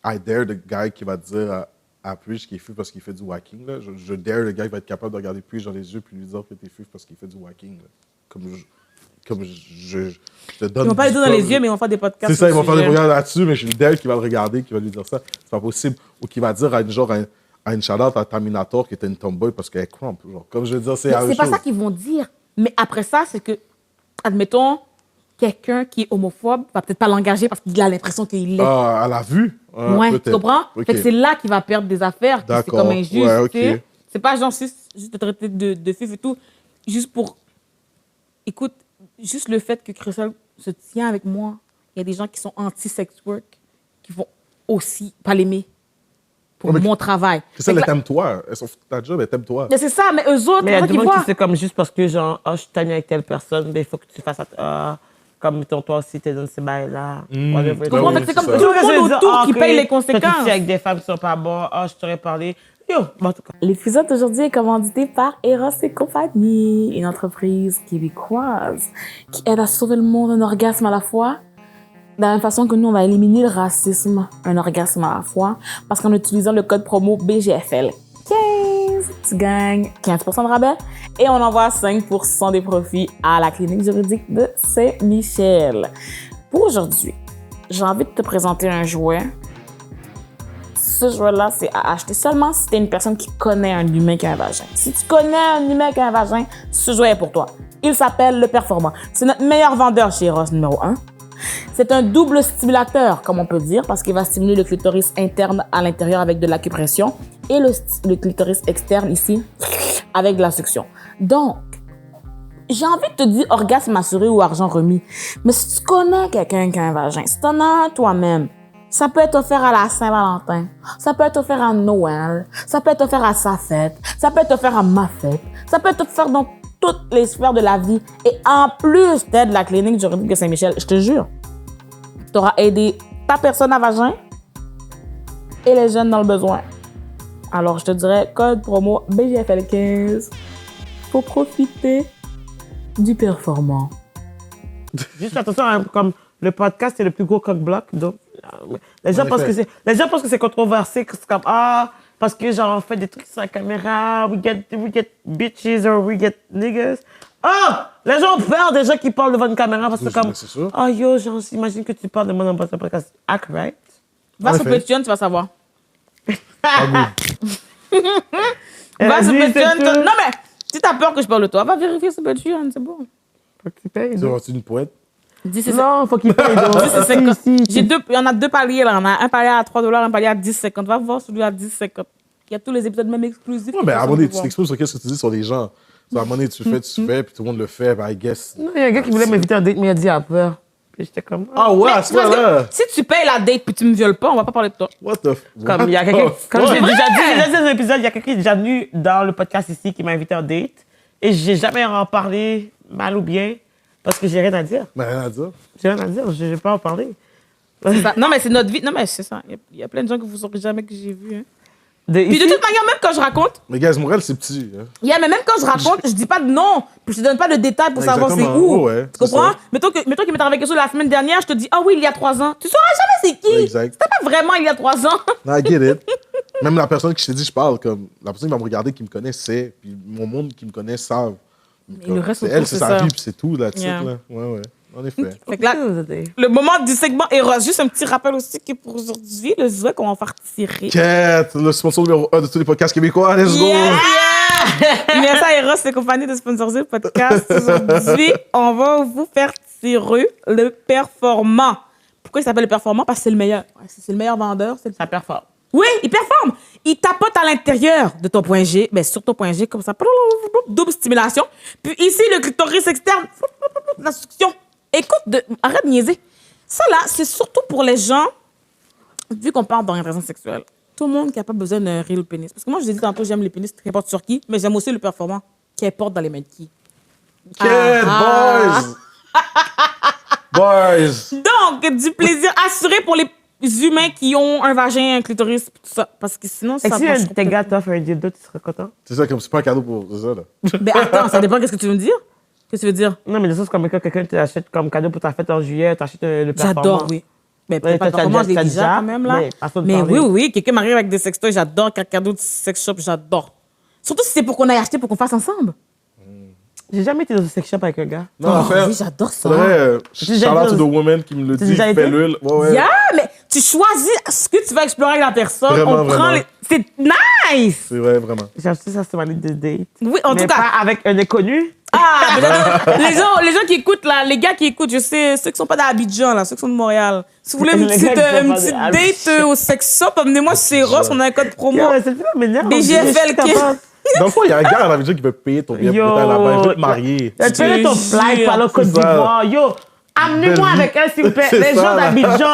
I dare the guy qui va dire à Puig qu'il est fif parce qu'il fait du whacking. Là. Je dare le gars qui va être capable de regarder Puig dans les yeux puis lui dire que t'es fif parce qu'il fait du whacking. Là. Comme je te donne. Ils vont pas du les dire dans les temps. yeux, mais ils vont faire des podcasts. C'est ça, ils sur vont le faire des sujet. programmes là-dessus, mais je suis le dare qui va le regarder, qui va lui dire ça. C'est pas possible. Ou qui va dire à une shout-out à Terminator qui était une tomboy parce qu'elle est crump. Genre. Comme je veux dire, c'est la Mais même c'est pas chose. ça qu'ils vont dire. Mais après ça, c'est que, admettons, quelqu'un qui est homophobe va peut-être pas l'engager parce qu'il a l'impression qu'il l'est. Ah, à la vue? Ah, Ouais, tu peut-être. comprends? Ok. Fait que c'est là qu'il va perdre des affaires, que c'est D'accord. comme injuste. Ouais, ok. tu sais. C'est pas genre juste de traiter de fif et tout, juste pour... Écoute, juste le fait que Christelle se tient avec moi, il y a des gens qui sont anti-sex work, qui vont aussi pas l'aimer pour Ouais, mais mon travail. Christelle, Fait elle que là- t'aime toi. Elle s'en fout de ta job, elle t'aime toi. Mais c'est ça, mais eux autres, Mais il y a les gens du qui monde voient. qui c'est comme juste parce que, genre, oh, je suis tannée avec telle personne, mais il faut que tu fasses comme mettons, toi aussi, t'es dans ces bails-là. Whatever. Tu comprends? oui, Fait que c'est c'est comme ça. tout le monde autour qui paye les conséquences. Tu avec des femmes qui sont pas bonnes, je t'aurais parlé. Yo, bon, en tout cas. L'épisode d'aujourd'hui est commandité par Eros et compagnie, une entreprise québécoise qui aide à sauver le monde un orgasme à la fois. De la même façon que nous, on va éliminer le racisme, un orgasme à la fois, parce qu'en utilisant le code promo BGFL 15, tu gagnes 15% de rabais et on envoie 5% des profits à la clinique juridique de Saint-Michel. Pour aujourd'hui, j'ai envie de te présenter un jouet. Ce jouet-là, c'est à acheter seulement si t'es une personne qui connaît un humain qui a un vagin. Si tu connais un humain qui a un vagin, ce jouet est pour toi. Il s'appelle le Performant. C'est notre meilleur vendeur chez Eros numéro 1. C'est un double stimulateur, comme on peut dire, parce qu'il va stimuler le clitoris interne à l'intérieur avec de l'acupression et le clitoris externe ici avec de la succion. Donc, j'ai envie de te dire orgasme assuré ou argent remis. Mais si tu connais quelqu'un qui a un vagin, si t'en as un toi-même, ça peut être offert à la Saint-Valentin, ça peut être offert à Noël, ça peut être offert à sa fête, ça peut être offert à ma fête, ça peut être offert dans toutes les sphères de la vie. Et en plus d'être la clinique juridique de Saint-Michel, je te jure, tu auras aidé ta personne à vagin et les jeunes dans le besoin. Alors, je te dirais, code promo BGFL15 pour profiter du Performant. Juste attention, hein, comme le podcast, c'est le plus gros coq-bloc. Donc, les gens pensent que c'est controversé, que c'est comme, parce que genre, on fait des trucs sur la caméra, we get bitches or we get niggas. Les gens ont peur des gens qui parlent devant une caméra parce que comme, yo, genre, imagine que tu parles de moi dans un podcast. Act right. Va sur Patreon, tu vas savoir. Ah, Va sur Patreon. Non, mais si t'as peur que je parle de toi, va vérifier sur Patreon, c'est bon. Faut que tu payes. Tu vois-tu une pointe? Non, faut qu'il paye. Il y en a 2 paliers là. On a un palier à $3, un palier à 10,50. Va voir celui à 10,50. Il y a tous les épisodes même exclusifs. Ouais, mais à un moment donné, tu t'exposes sur qu'est-ce que tu dis sur les gens. À un moment donné, tu fais, puis tout le monde le fait, I guess. Non, il y a un gars qui voulait m'inviter à un date, mais il a dit à peur. Puis j'étais comme, Ah ouais, à ce moment-là. Si tu payes la date puis tu me violes pas, on va pas parler de toi. What the Comme il y a quelqu'un, comme Ouais. j'ai déjà dit dans un épisode, il y a quelqu'un qui est déjà venu dans le podcast ici qui m'a invité à un date et j'ai jamais en parlé mal ou bien parce que j'ai rien à dire. Mais rien à dire. J'ai rien à dire, je vais pas en parler. Non, mais c'est notre vie. Non, mais c'est ça. Il y a plein de gens que vous saurez jamais que j'ai vu. Hein. Puis Puis de toute manière, même quand je raconte, Mais Gaz Morel, c'est petit. Hein. mais même quand je raconte, je dis pas de nom, puis je te donne pas de détails pour savoir c'est Exactement. où. Oh ouais, Tu comprends? c'est ça. Mettons qui m'est arrivé quelque chose la semaine dernière, je te dis, oui, il y a 3 ans. Tu sauras jamais c'est qui. Exact. C'était pas vraiment il y a 3 ans. Non, I get it. Même la personne qui je t'ai dit, je parle, comme la personne qui va me regarder, qui me connaît, sait. Puis mon monde qui me connaît savent. Mais le reste c'est autour, elle, c'est c'est sa ça. vie, puis c'est tout, là-dessus. Yeah. Là. Ouais. En effet. Fait que là, le moment du segment Eros, juste un petit rappel aussi que pour aujourd'hui, le jouet qu'on va faire tirer. Quête, le sponsor numéro 1 de tous les podcasts québécois. Let's go! Mais ça, Eros, c'est compagnie de sponsoriser le podcast. Aujourd'hui, on va vous faire tirer le Performant. Pourquoi il s'appelle le Performant? Parce que c'est le meilleur. C'est le meilleur vendeur. Ça performe. Oui, il performe. Il tapote à l'intérieur de ton point G, sur ton point G, comme ça. Double stimulation. Puis ici, le clitoris externe, la succion. Écoute, arrête de niaiser. Ça, là, c'est surtout pour les gens, vu qu'on parle d'orientation sexuelle, tout le monde qui n'a pas besoin d'un real pénis. Parce que moi, je vous ai dit tantôt, j'aime les pénis qui portent sur qui, mais j'aime aussi le Performant qui porte dans les mains de qui. Quête, boys! Donc, du plaisir assuré pour les humains qui ont un vagin, un clitoris, tout ça. Parce que sinon, ça Et si marche tes gars t'offrent un dildo, tu serais content? C'est ça, comme c'est pas un cadeau pour c'est ça, là. Mais attends, ça dépend, qu'est-ce que tu veux me dire? Qu'est-ce que tu veux dire? Non, mais de ça, c'est comme quand quelqu'un t'achète comme cadeau pour ta fête en juillet, t'achètes le Performant. J'adore, oui. Mais Ouais, pas t'as comment je l'ai déjà- déjà quand même, là. mais façon de Mais parler. oui, quelqu'un m'arrive avec des sextoys, j'adore. Quelqu'un cadeau de sex shop, j'adore. Surtout si c'est pour qu'on aille acheter pour qu'on fasse ensemble. J'ai jamais été dans un sex shop avec un gars. Non, en fait, oui, j'adore ça. faudrait, J'ai déjà shout out été to the woman qui me le T'as dit, déjà été? fais-le. Ouais. Yeah, mais tu choisis ce que tu vas explorer avec la personne. Vraiment, on prend vraiment. les... C'est nice! C'est vrai, vraiment. J'ai acheté ça sur ma liste de date. Oui, en Mais tout cas. pas avec un inconnu. Ah, les gens qui écoutent, là, les gars qui écoutent, je sais, ceux qui sont pas d'Abidjan, là, ceux qui sont de Montréal. Si vous voulez une Les petite, gars qui sont une pas petite d'Abidjan. date au sex shop, amenez-moi chez Ross, on a un code promo. Yo, c'est le film m'énerve. BGFL Dans le fond, il y a un gars en Abidjan qui veut payer ton billet pour Yo. là-bas. Il veut te marier. Tu fais ton flight jure. par la Côte C'est ça. d'Ivoire. Yo, amenez-moi avec un, s'il vous plaît. C'est Les ça, gens là. d'Abidjan.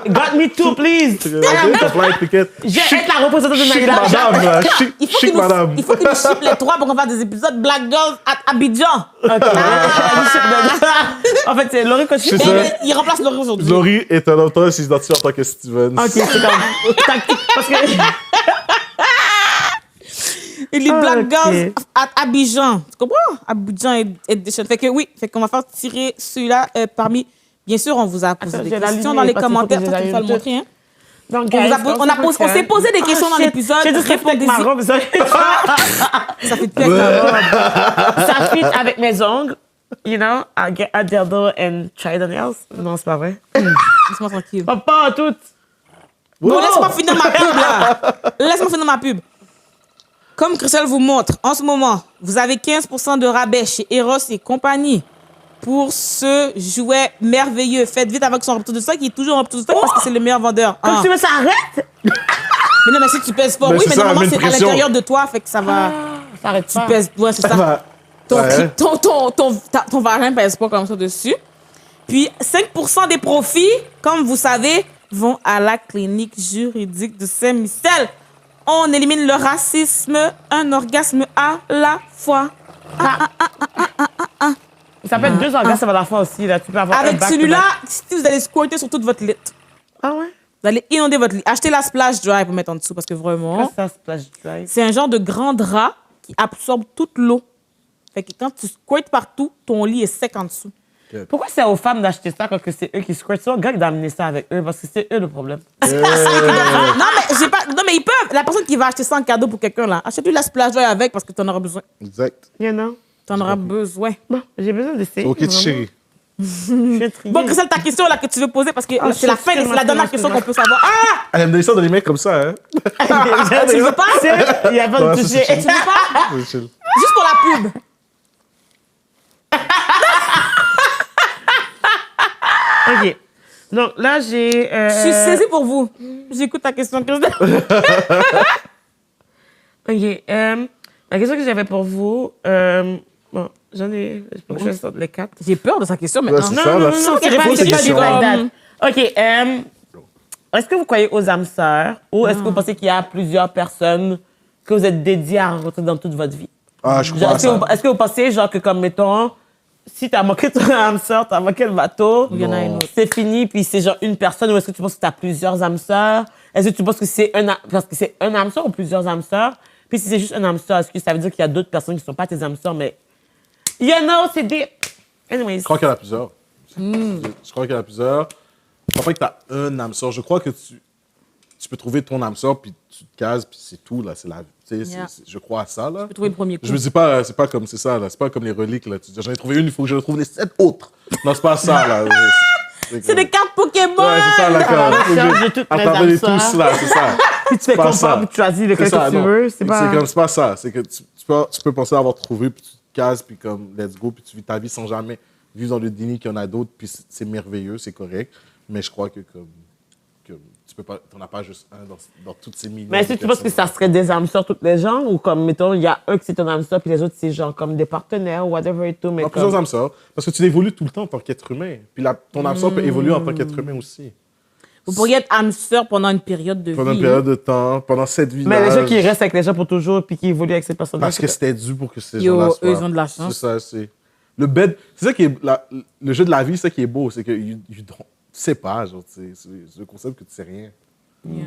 Got me too, please. Ton flight ticket. Je vais être la représentante de Chic Maryland. madame, là. Il faut Chic qu'il nous, madame. il faut qu'il nous ship les 3 pour qu'on fasse des épisodes Black Girls à Abidjan. En fait, c'est Laurie Cochon. C'est ça. Et il remplace Laurie aujourd'hui. Laurie est un auteur s'identifie en tant que Steven. Ok, c'est comme tactique. Parce que. Et les Black Ok. Girls à Abidjan. Tu comprends? Abidjan Edition. Fait que oui, fait qu'on va faire tirer celui-là parmi. Bien sûr, on vous a posé Attends, des je vais questions l'allumer dans les parce qu'il faut commentaires. que je Toi, tu vas le l'allume montrer, hein? Donc, On s'est posé des questions dans l'épisode. J'ai juste fait avec ma Répondez-y. robe. Ça Ça fait plus avec la robe. fit avec mes ongles. you know, I get a dildo and try the nails? Non, c'est pas vrai. Laisse-moi tranquille. Pas toutes. Bon, laisse-moi finir ma pub, là. Laisse-moi finir ma pub. Comme Christelle vous montre, en ce moment, vous avez 15% de rabais chez Eros et compagnie pour ce jouet merveilleux. Faites vite avec son rupture de stock. Il est toujours en rupture de stock parce que c'est le meilleur vendeur. Comme tu veux, ça arrête? Mais non, mais si tu pèses pas, Mais oui, c'est mais ça, normalement, elle met c'est une à pression. l'intérieur de toi, fait que ça va. Ça arrête Tu pas. pèses, ouais, c'est ça. Bah, Ton, ouais. ton vagin pèse pas comme ça dessus. Puis 5% des profits, comme vous savez, vont à la clinique juridique de Saint-Michel. On élimine le racisme, un orgasme à la fois. Ça peut être 2 orgasmes à la fois aussi. Là. Tu peux avoir un Avec back to celui-là, back. si vous allez squirter sur toute votre lit, Ah ouais? vous allez inonder votre lit. Achetez la splash dry pour mettre en dessous parce que vraiment, Ça, splash dry. c'est un genre de grand drap qui absorbe toute l'eau. Fait que quand tu squirtes partout, ton lit est sec en dessous. Pourquoi c'est aux femmes d'acheter ça quand que c'est eux qui squirtent? C'est aux gars d'amener ça avec eux parce que c'est eux le problème. Non, mais ils peuvent. La personne qui va acheter ça en cadeau pour quelqu'un, là, achète-lui la splash dry avec parce que tu en auras besoin. Exact. You know? Tu en auras besoin. Bon, j'ai besoin d'essayer. Ok, vraiment. chérie. Je suis intriguée. Bon, Christelle, ta question là que tu veux poser parce que Ah, c'est la fin, c'est la dernière question qu'on peut savoir. Ah! Elle aime donner ça dans les mecs comme ça, hein? Tu veux pas? Il y a pas de Ouais, ça, toucher. c'est Tu veux pas? Oui, chill. Juste pour la pub. OK. Donc là, j'ai... Je suis saisie pour vous. J'écoute ta question, Christelle. OK. La question que j'avais pour vous... bon, j'en ai... Je vais sortir les 4. J'ai peur de sa question Ouais, maintenant. c'est Non, ça, non, là. non, non, C'est c'est pas faux, ces des questions. like that. OK. Est-ce que vous croyez aux âmes sœurs ou est-ce que vous pensez qu'il y a plusieurs personnes que vous êtes dédiées à rencontrer dans toute votre vie? Ah, je Genre, crois à est-ce, que ça. vous, est-ce que vous pensez, genre, que comme, mettons, si t'as manqué ton âme sœur, t'as manqué le bateau, Il y en a une autre. c'est fini, puis c'est genre une personne, ou est-ce que tu penses que t'as plusieurs âmes sœurs? Est-ce que tu penses que c'est parce que c'est un âme sœur ou plusieurs âmes sœurs? Puis si c'est juste un âme sœur, est-ce que ça veut dire qu'il y a d'autres personnes qui sont pas tes âmes sœurs, mais... You know, c'est des... Anyways. Je crois qu'il y en a plusieurs. Je crois qu'il y en a plusieurs. Je crois pas que tu as un âme sœur. Je crois que tu peux trouver ton âme sœur, puis tu te cases, puis c'est tout, là. C'est la... tu sais, Yeah. je crois à ça, là. Tu peux trouver le premier coup. Je me dis pas, c'est pas comme c'est ça, là. C'est pas comme les reliques, là. Tu dis, j'en ai trouvé une, il faut que je retrouve les 7 autres. Non, c'est pas ça, là. C'est des cartes Pokémon! Ouais, c'est ça, là. changer toutes mes Attrapez les âmes tous, sœurs. là, c'est ça. Puis tu fais pas ça. comprendre, puis tu choisis lequel C'est ça, que tu non. veux. C'est pas... C'est pas ça. C'est que tu peux penser avoir trouvé, puis tu te cases, puis comme, let's go, puis tu vis ta vie sans jamais vivre dans le déni qu'il y en a d'autres, puis c'est merveilleux, c'est correct. Mais je crois que tu peux pas, t'en as pas juste un dans toutes ces millions. Mais est-ce que tu penses que ça serait des âmes sœurs toutes les gens ou comme, mettons, il y a un qui c'est ton âme sœur puis les autres c'est genre comme des partenaires ou whatever et tout, mais Non, plusieurs comme... âmes sœurs. Parce que tu évolues tout le temps en tant qu'être humain. Puis ton âme sœur peut évoluer en tant qu'être humain aussi. Vous pourriez être âme sœur pendant une période de Pendant vie. une période de temps, pendant cette vie-là. Mais les gens qui restent avec les gens pour toujours puis qui évoluent avec ces personnes-là. Parce que c'était dû pour que ces Yo, gens-là eux, soient. ils ont de la chance. C'est ça, c'est. Le bed. C'est ça qui est. Le jeu de la vie, c'est ça qui est beau. C'est que tu sais pas, genre, c'est le concept que tu sais rien. Yeah.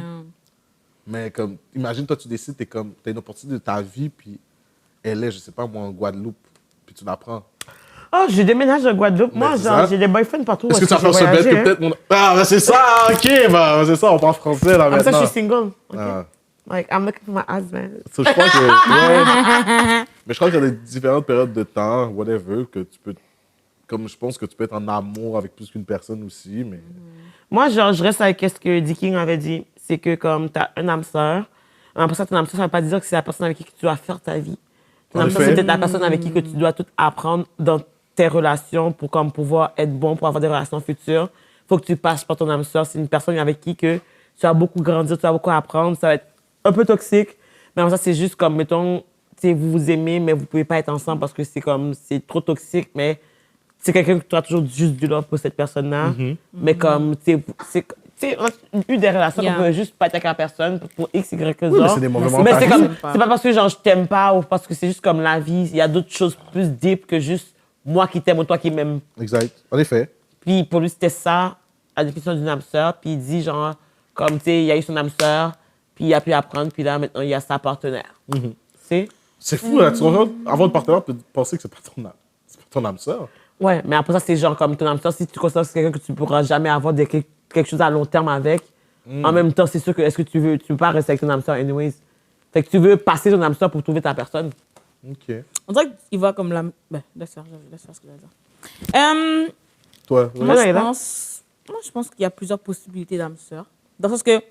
Mais comme, imagine, toi, tu décides, t'as une opportunité de ta vie, puis elle est, je sais pas, moi, en Guadeloupe, puis tu la prends. Oh, je déménage à Guadeloupe. Mais Moi, c'est genre, ça. j'ai des boyfriends partout. Est-ce que tu vas faire ce bed que peut-être mon. Ah, ben c'est ça, ok, ben c'est ça, on parle français là Comme ça, maintenant. je suis single. OK? Ah. Like, I'm looking for my husband. So, je crois que. ouais. Mais je crois qu'il y a des différentes périodes de temps, whatever, que tu peux. Comme je pense que tu peux être en amour avec plus qu'une personne aussi, mais. Moi, genre, je reste avec ce que Dick King avait dit. C'est que comme t'as un âme sœur, après ça, ton âme sœur, ça veut pas dire que c'est la personne avec qui tu dois faire ta vie. Ton En âme sœur, effet. c'est peut-être la personne avec qui que tu dois tout apprendre dans tes relations pour comme pouvoir être bon, pour avoir des relations futures. Faut que tu passes par ton âme sœur. C'est une personne avec qui que tu vas beaucoup grandir, tu vas beaucoup apprendre. Ça va être un peu toxique, mais après ça, c'est juste comme, mettons, tu sais, vous vous aimez, mais vous pouvez pas être ensemble parce que c'est comme, c'est trop toxique, mais c'est quelqu'un que tu as toujours juste du love pour cette personne-là. Mais comme, tu sais, on a eu des relations Yeah. qu'on peut juste pas attaquer la personne pour X, Y raison. Oui, mais c'est des mauvais moments Mais de c'est ta comme, vie. c'est pas parce que genre je t'aime pas ou parce que c'est juste comme la vie. Il y a d'autres choses plus deep que juste moi qui t'aime ou toi qui m'aime. Exact. En effet. Puis pour lui, c'était ça, la définition d'une âme sœur. Puis il dit genre, comme tu sais, il y a eu son âme sœur, puis il a pu apprendre, puis là maintenant il y a sa partenaire. C'est C'est fou, là. Tu comprends? Avant de partenaire, tu peux penser que c'est pas ton âme sœur. Ouais, mais après ça, c'est genre comme ton âme sœur, si tu considères que c'est quelqu'un que tu pourras jamais avoir quelque chose à long terme avec, en même temps, c'est sûr que est-ce que tu veux pas rester avec ton âme sœur anyways. Fait que tu veux passer ton âme sœur pour trouver ta personne. OK. On dirait qu'il va comme la... Ben, laisse faire ce que je vais dire. Toi, Moi, ouais. je pense qu'il y a plusieurs possibilités d'âme sœur. Dans le sens que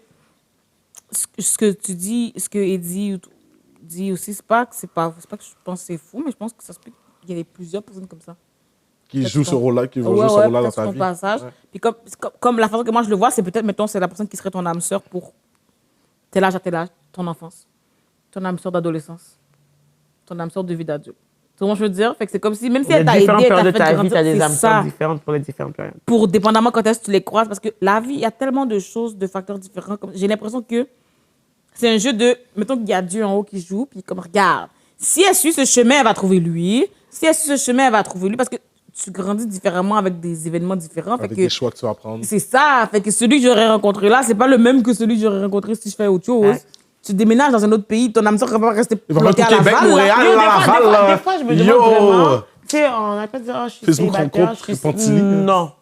ce que tu dis, ce que Eddie dit aussi, c'est pas que je pense que c'est fou, mais je pense que ça se peut qu'il y ait plusieurs personnes comme ça. Qui joue ce rôle-là, qui vont jouer ce rôle-là dans ta vie. Passage. Ouais. Puis comme la façon que moi je le vois, c'est peut-être, mettons, c'est la personne qui serait ton âme sœur pour tel âge à tel âge, ton enfance, ton âme sœur d'adolescence, ton âme sœur de vie d'adulte. Tu vois ce que je veux dire? Fait que c'est comme si, même si elle t'a aidé, différentes périodes de ta vie, grandir, tu as des c'est âmes ça. sœurs différentes pour les différentes périodes. Pour dépendamment quand est-ce que tu les croises, parce que la vie, il y a tellement de choses, de facteurs différents. J'ai l'impression que c'est un jeu de, mettons qu'il y a Dieu en haut qui joue, puis comme regarde, si elle suit ce chemin, elle va trouver lui. Si elle suit ce chemin, elle va trouver lui, parce que tu grandis différemment avec des événements différents. Avec fait des que choix que tu vas prendre. c'est ça, fait que celui que j'aurais rencontré là, c'est pas le même que celui que j'aurais rencontré si je fais autre chose. Ouais. Tu déménages dans un autre pays, ton âme sœur va pas rester Il va pas bloquée à tout Québec, Laval. là. Montréal, Yo, Laval, des fois, je me demande Yo! vraiment... Tu sais, on n'a pas dit, oh, je suis Facebook célibataire, rencontre, je suis... Pontilly. Non.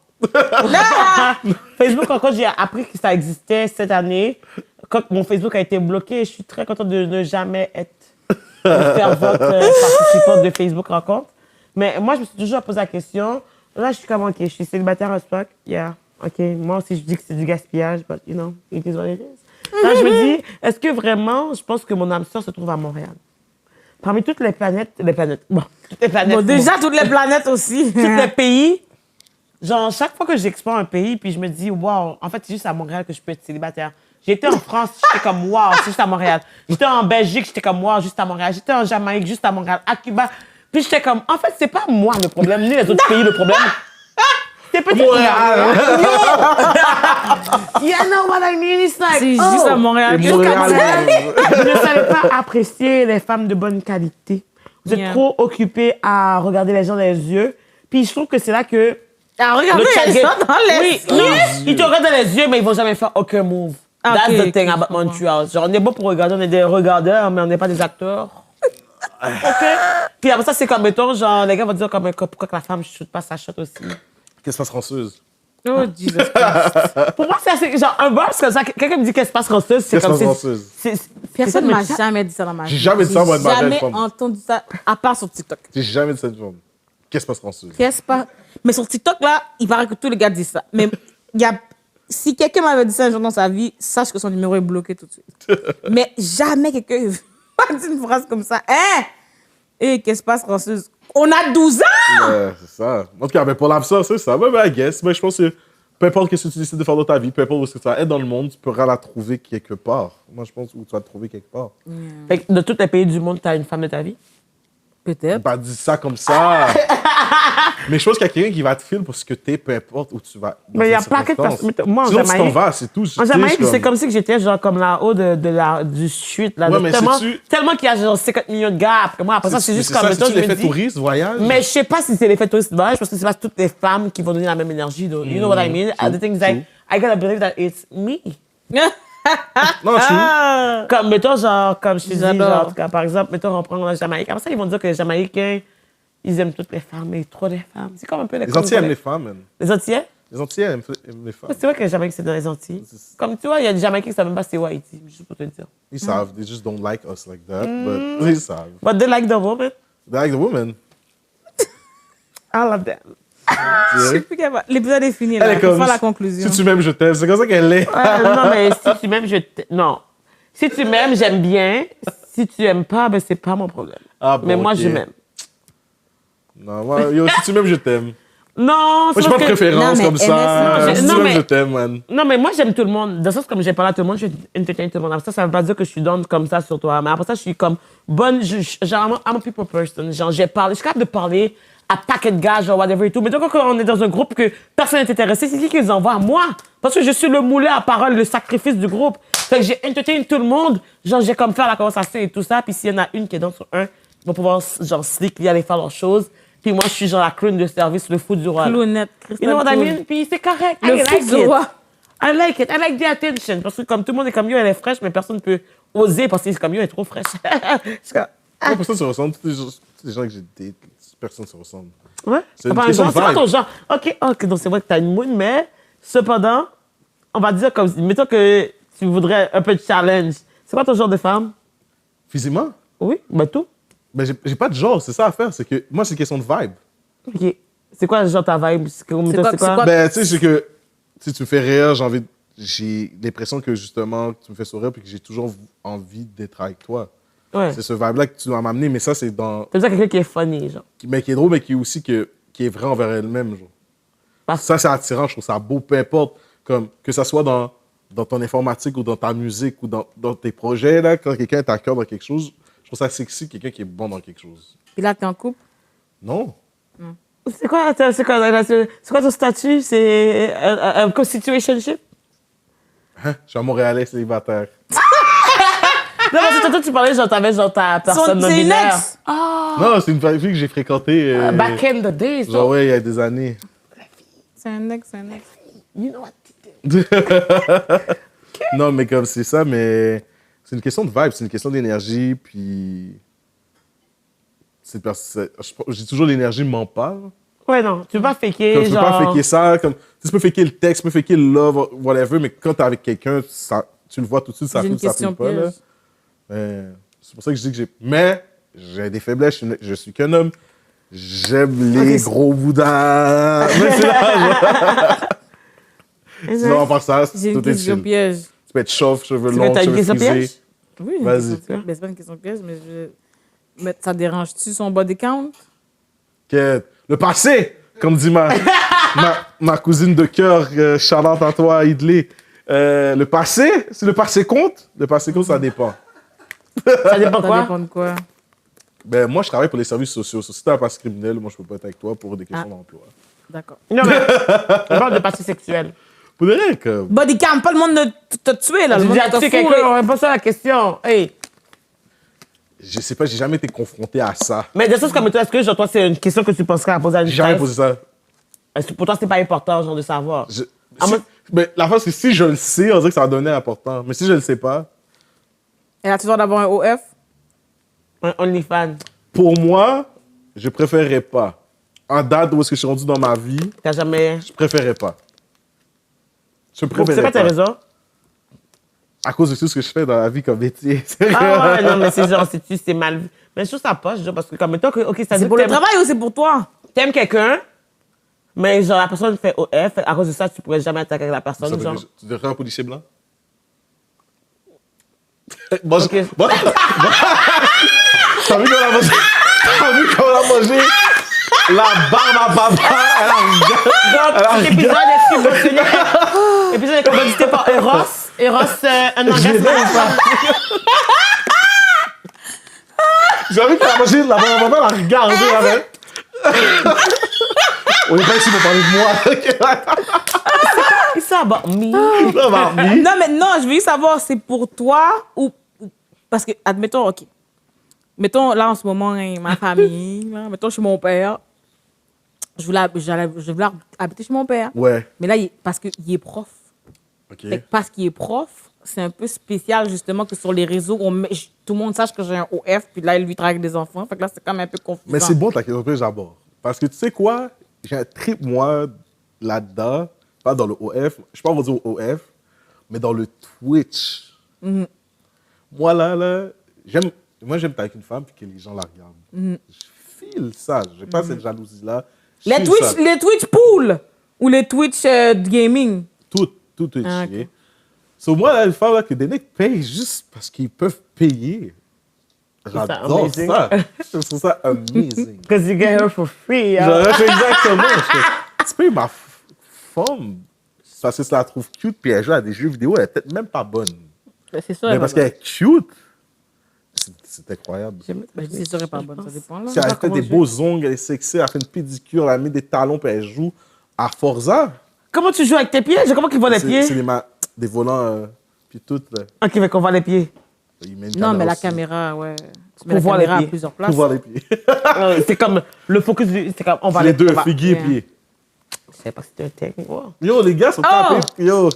Facebook, encore, j'ai appris que ça existait cette année. Quand mon Facebook a été bloqué, je suis très contente de ne jamais être fervente participante de Facebook rencontre. Mais moi, je me suis toujours posé la question. Là, je suis comme, OK, je suis célibataire à Spock. Yeah. OK, moi aussi, je dis que c'est du gaspillage, but, you know, it is what it is. Là, je me dis, est-ce que vraiment, je pense que mon âme sœur se trouve à Montréal? Parmi toutes les planètes, bon, toutes les planètes. Bon, déjà, toutes les planètes aussi. tous les pays, genre, chaque fois que j'explore un pays, puis je me dis, wow, en fait, c'est juste à Montréal que je peux être célibataire. J'étais en France, j'étais comme, wow, c'est juste à Montréal. J'étais en Belgique, j'étais comme, wow, juste à Montréal. J'étais en Jamaïque, juste à Montréal. À Cuba, puis j'étais comme, en fait, c'est pas moi le problème, ni les autres pays le problème. C'est peut-être Montréal. Yeah, no, what I mean, it's like, C'est juste à Montréal. Et Montréal. vous ne savez pas apprécier les femmes de bonne qualité. Vous êtes Yeah. trop occupés à regarder les gens dans les yeux. Puis je trouve que c'est là que... Ah, regardez, chat elles game- sont dans les Oui, non, ils te regardent dans les yeux, mais ils vont jamais faire aucun move. Ah, That's ok, the thing ok, about je comprends. Montreal. Genre, on est bon pour regarder, on est des regardeurs, mais on n'est pas des acteurs. OK? Puis après ça, c'est comme, mettons, genre, les gars vont dire comme, pourquoi que la femme ne shoot pas sa shot aussi. Qu'est-ce qui se passe, Françoise? Oh, Jesus Christ. Pour moi, c'est assez, genre, un verse comme ça, quelqu'un me dit qu'est-ce qui se passe française, c'est Qu'est-ce comme qui se passe, si... Française? Personne c'est ne m'a ça, jamais dit ça dans ma vie. J'ai jamais dit ça, moi, de ma belle Jamais femme. entendu ça, à part sur TikTok. J'ai jamais dit cette forme. Qu'est-ce qui se passe, Françoise? Qu'est-ce pas? Mais sur TikTok, là, il paraît que tous les gars disent ça. Mais il y a... si quelqu'un m'avait dit ça un jour dans sa vie, sache que son numéro est bloqué tout de suite. Mais jamais quelqu'un m'a dit une phrase comme ça. Hein? Et qu'est-ce qui se passe, Françoise? On a 12 ans! C'est ça. En tout cas, mais pour l'âme sœur, c'est ça. Mais I guess. Mais je pense que peu importe ce que tu décides de faire dans ta vie, peu importe où est-ce que tu vas être dans le monde, tu pourras la trouver quelque part. Moi, je pense où tu vas te trouver quelque part. Fait que de tous les pays du monde, t'as une femme de ta vie? Peut-être. Pas dit ça comme ça. Mais je pense qu'il y a quelqu'un qui va te filer pour ce que t'es, peu importe où tu vas. dans Mais il y a cette pas que de circonstance. personnes. Moi, en Sinon, tu t'en Jamaïque... vas, c'est tout. En Jamaïque, c'est comme si que j'étais genre comme là-haut du street. Là, Ouais, de mais tellement sais-tu- tellement qu'il y a genre 50 millions de gars. Après moi, après ça, c'est juste comme... ça, mettons, c'est je me l'effet dis- touriste, voyage. Mais je sais pas si c'est l'effet touriste voyage, parce que c'est pas toutes les femmes qui vont donner la même énergie. though. You know what I mean? True, The thing is like, true. I gotta believe that it's me. Non, je Comme, mettons, genre, comme je te dis, J'adore. genre, en tout cas, par exemple, mettons, on prend la Jamaïque. Après ça, ils vont dire que les Jamaïcains, ils aiment toutes les femmes, mais trop des femmes. C'est comme un peu les Les Antillais aiment les Congolais. femmes, man. Les Antillais? Les Antillais aiment les femmes. C'est vrai que les Jamaïcains, c'est dans les Antilles. Comme tu vois, il y a des Jamaïcains qui savent même pas c'est où Haïti, juste pour te dire. Ils savent. They just don't like us like that. But ils savent. But they like the woman. They like the women. I love them. Je suis plus capable. L'épisode est fini, là. Elle est Il faut comme, faire la conclusion. si tu m'aimes, je t'aime. C'est comme ça qu'elle est. Non, mais si tu m'aimes, non. Si tu m'aimes, j'aime bien. Si tu aimes pas, ben c'est pas mon problème. Ah, bon, mais moi, ok. je m'aime. Non, moi, yo, si tu m'aimes, je t'aime. Non, Moi, j'ai pas de Non, préférence mais comme ça. aimer, Si non, tu m'aimes, mais- je t'aime, man. Non, mais moi, j'aime tout le monde. Dans le sens, comme j'ai parlé à tout le monde, je entertain tout le monde. Après ça, ça veut pas dire que je suis down comme ça sur toi. Mais après ça, je suis comme bonne. Genre, I'm a people person. Genre, je suis capable de parler à paquet de gars, genre, whatever et tout. Mais donc, quand on est dans un groupe que personne n'est intéressé, c'est qui les envoie? Moi. Parce que je suis le moulin à parole, le sacrifice du groupe. Fait que j'ai entertain tout le monde. Genre, j'ai comme faire la conversation et tout ça. Puis s'il y en a une qui est dans sur un, ils vont pouvoir, genre, slick, aller faire leurs choses. Puis moi, je suis genre la clown de service, le fou du roi. Clownette, You know what I Clown. mean? Puis c'est correct. Le I fou like du it. roi. I like it. I like the attention. Parce que comme tout le monde est comme yo, elle est fraîche, mais personne ne peut oser parce que c'est comme yo, elle est trop fraîche. C'est comme, Moi, personne se ressemble. Tous les gens que j'ai date, personne se ressemble. ouais. C'est une Pas un question genre, de c'est pas vibe. ton genre. OK, donc c'est vrai que t'as une moune, mais cependant, on va dire comme, mettons que tu voudrais un peu de challenge. C'est pas ton genre de femme? Physiquement? Oui, ben tout. Mais j'ai pas de genre, c'est ça à faire. C'est que moi, c'est une question de vibe. OK. C'est quoi, genre, ta vibe? C'est quoi? Ben, tu sais, c'est que si tu me fais rire, j'ai l'impression que justement, tu me fais sourire puis que j'ai toujours envie d'être avec toi. Ouais. C'est ce vibe-là que tu dois m'amener, mais ça, c'est dans. T'as besoin de quelqu'un qui est funny, genre. Mais qui est drôle, mais qui est aussi qui est vrai envers elle-même, genre. Parce- Ça, c'est attirant, je trouve ça beau, peu importe. Comme, que ça soit dans ton informatique ou dans ta musique ou dans tes projets, là, quand quelqu'un est à cœur dans quelque chose, je trouve ça sexy, quelqu'un qui est bon dans quelque chose. Puis là, t'es en couple? Non. C'est quoi ton statut? C'est un co-situationship? Hein? Je suis un Montréalais célibataire. Non, parce que tantôt, tu parlais, genre, t'avais genre ta personne C'est une non-binaire. ex! Non, c'est une fille que j'ai fréquentée. Back in the days, Genre, ouais, il y a des années. C'est un ex. You know what? Non, mais comme c'est ça, mais c'est une question de vibe, c'est une question d'énergie, puis. Je dis toujours l'énergie ment pas. Ouais, non, tu peux pas faker, Comme, tu peux genre... pas faker ça. Comme, tu peux faker le texte, tu peux faker le love, whatever, mais quand t'es avec quelqu'un, tu le vois tout de suite, ça J'ai une file, ça question file pas. Là. piège. C'est pour ça que je dis que j'ai. Mais j'ai des faiblesses, je suis qu'un homme. J'aime les gros boudins. Mais c'est là. Sinon, à part ça, J'ai une tout est question chill. piège. Tu peux être chauve, cheveux Tu veux longs, t'as une cheveux question frisés. piège? Oui, une Vas-y. question piège. Ben, c'est pas une question piège, mais ça dérange-tu son body count? Le passé, comme dit ma cousine de cœur, Charlotte à toi, Idley. Le passé, si le passé compte, ça dépend. Ça dépend Ça quoi? dépend de quoi? Ben, moi, je travaille pour les services sociaux. Si t'as un passé criminel, moi, je peux pas être avec toi pour des questions d'emploi. D'accord. Non, mais on parle de passé sexuel. Pour de vrai, comme. Body count, pas le monde de te tuer, là. Le J'ai monde déjà t'a tué fourré. quelqu'un, on répond ça à la question. Hey. Je sais pas, j'ai jamais été confronté à ça. Mais des choses comme toi, est-ce que genre, toi, c'est une question que tu penserais à poser à une J'ai jamais femme? posé ça. Est-ce que pour toi, c'est pas important, genre, de savoir? Ah, moi- Mais la face, c'est si je le sais, on dirait que ça va donner important. Mais si je le sais pas, Elle a toujours d'avoir un OF? Un OnlyFans. pour moi, je préférerais pas. En date où est-ce que je suis rendu dans ma vie, T'as jamais. je préférerais pas. Je C'est préférerais quoi tes pas. raisons? À cause de tout ce que je fais dans la vie comme métier. Ah ouais, non, mais c'est genre, c'est mal vu. Mais je trouve ça poche, genre, parce que comme, mettons que, OK, ça C'est pour le travail ou c'est pour toi? T'aimes quelqu'un, mais genre, la personne fait OF, à cause de ça, tu pourrais jamais attaquer la personne, Ça veut genre. dire- Tu devrais un policier blanc? Mange- Ok. T'as vu comment elle a mangé? T'as vu comment elle a mangé? La barbe à papa, elle a Donc, l'épisode est subventionné. L'épisode est commandité par Eros. Eros, un engagement. J'ai envie qu'elle a mangé la barbe à papa, elle a regardé avec. On est pas ici pour parler de moi. It's about me. Ça va, oui. Non, mais non, je veux juste savoir, c'est pour toi ou... Parce que, admettons, OK. Mettons, là, en ce moment, hein, ma famille, là, mettons, chez mon père, je voulais habiter chez mon père. Ouais. Mais là, parce qu'il est prof. OK. Fait que parce qu'il est prof, c'est un peu spécial, justement, que sur les réseaux, tout le monde sache que j'ai un OF, puis là, lui travaille avec des enfants. Fait que là, c'est quand même un peu confusant. Mais c'est bon ta question que j'aborde. Parce que tu sais quoi? J'ai un trip, moi, là-dedans. Pas dans le OF. Je ne suis pas rendu au OF, mais dans le Twitch. Moi, là, j'aime être avec une femme puis que les gens la regardent. Je file ça. Je n'ai pas cette jalousie-là. Je Les file Twitch, ça. les Twitch pool ou les Twitch gaming? Tout Twitch. Ah, ok. ok? So, moi, là, une femme là, que des mecs payent juste parce qu'ils peuvent payer. J'adore amazing. ça. Je trouve ça amazing. Because you get her for free. Hein? Genre, c'est exactement. Tu payes ma femme parce que ça la trouve cute, puis elle joue à des jeux vidéo, elle est peut-être même pas bonne. C'est sûr, Mais parce qu'elle est cute, c'est incroyable. c'est sûr, elle est pas bonne, ça dépend. Là. Si elle fait des beaux ongles, elle est sexy, elle fait une pédicure, elle a mis des talons, puis elle joue à Forza. Comment tu joues avec tes pieds? Comment qu'ils voient les pieds? C'est des volants, puis tout. Là. Ok, fait qu'on voit les pieds. Il met une Non, mais la aussi caméra, ouais. Tu mets Pour la voir les caméra à pieds. plusieurs pour places. voir les pieds. C'est comme le focus c'est comme on va Les deux, on va- figuier et Yeah. pieds. Je sais pas si c'était un thing. Wow. Yo, les gars sont Oh! tapés. Yo,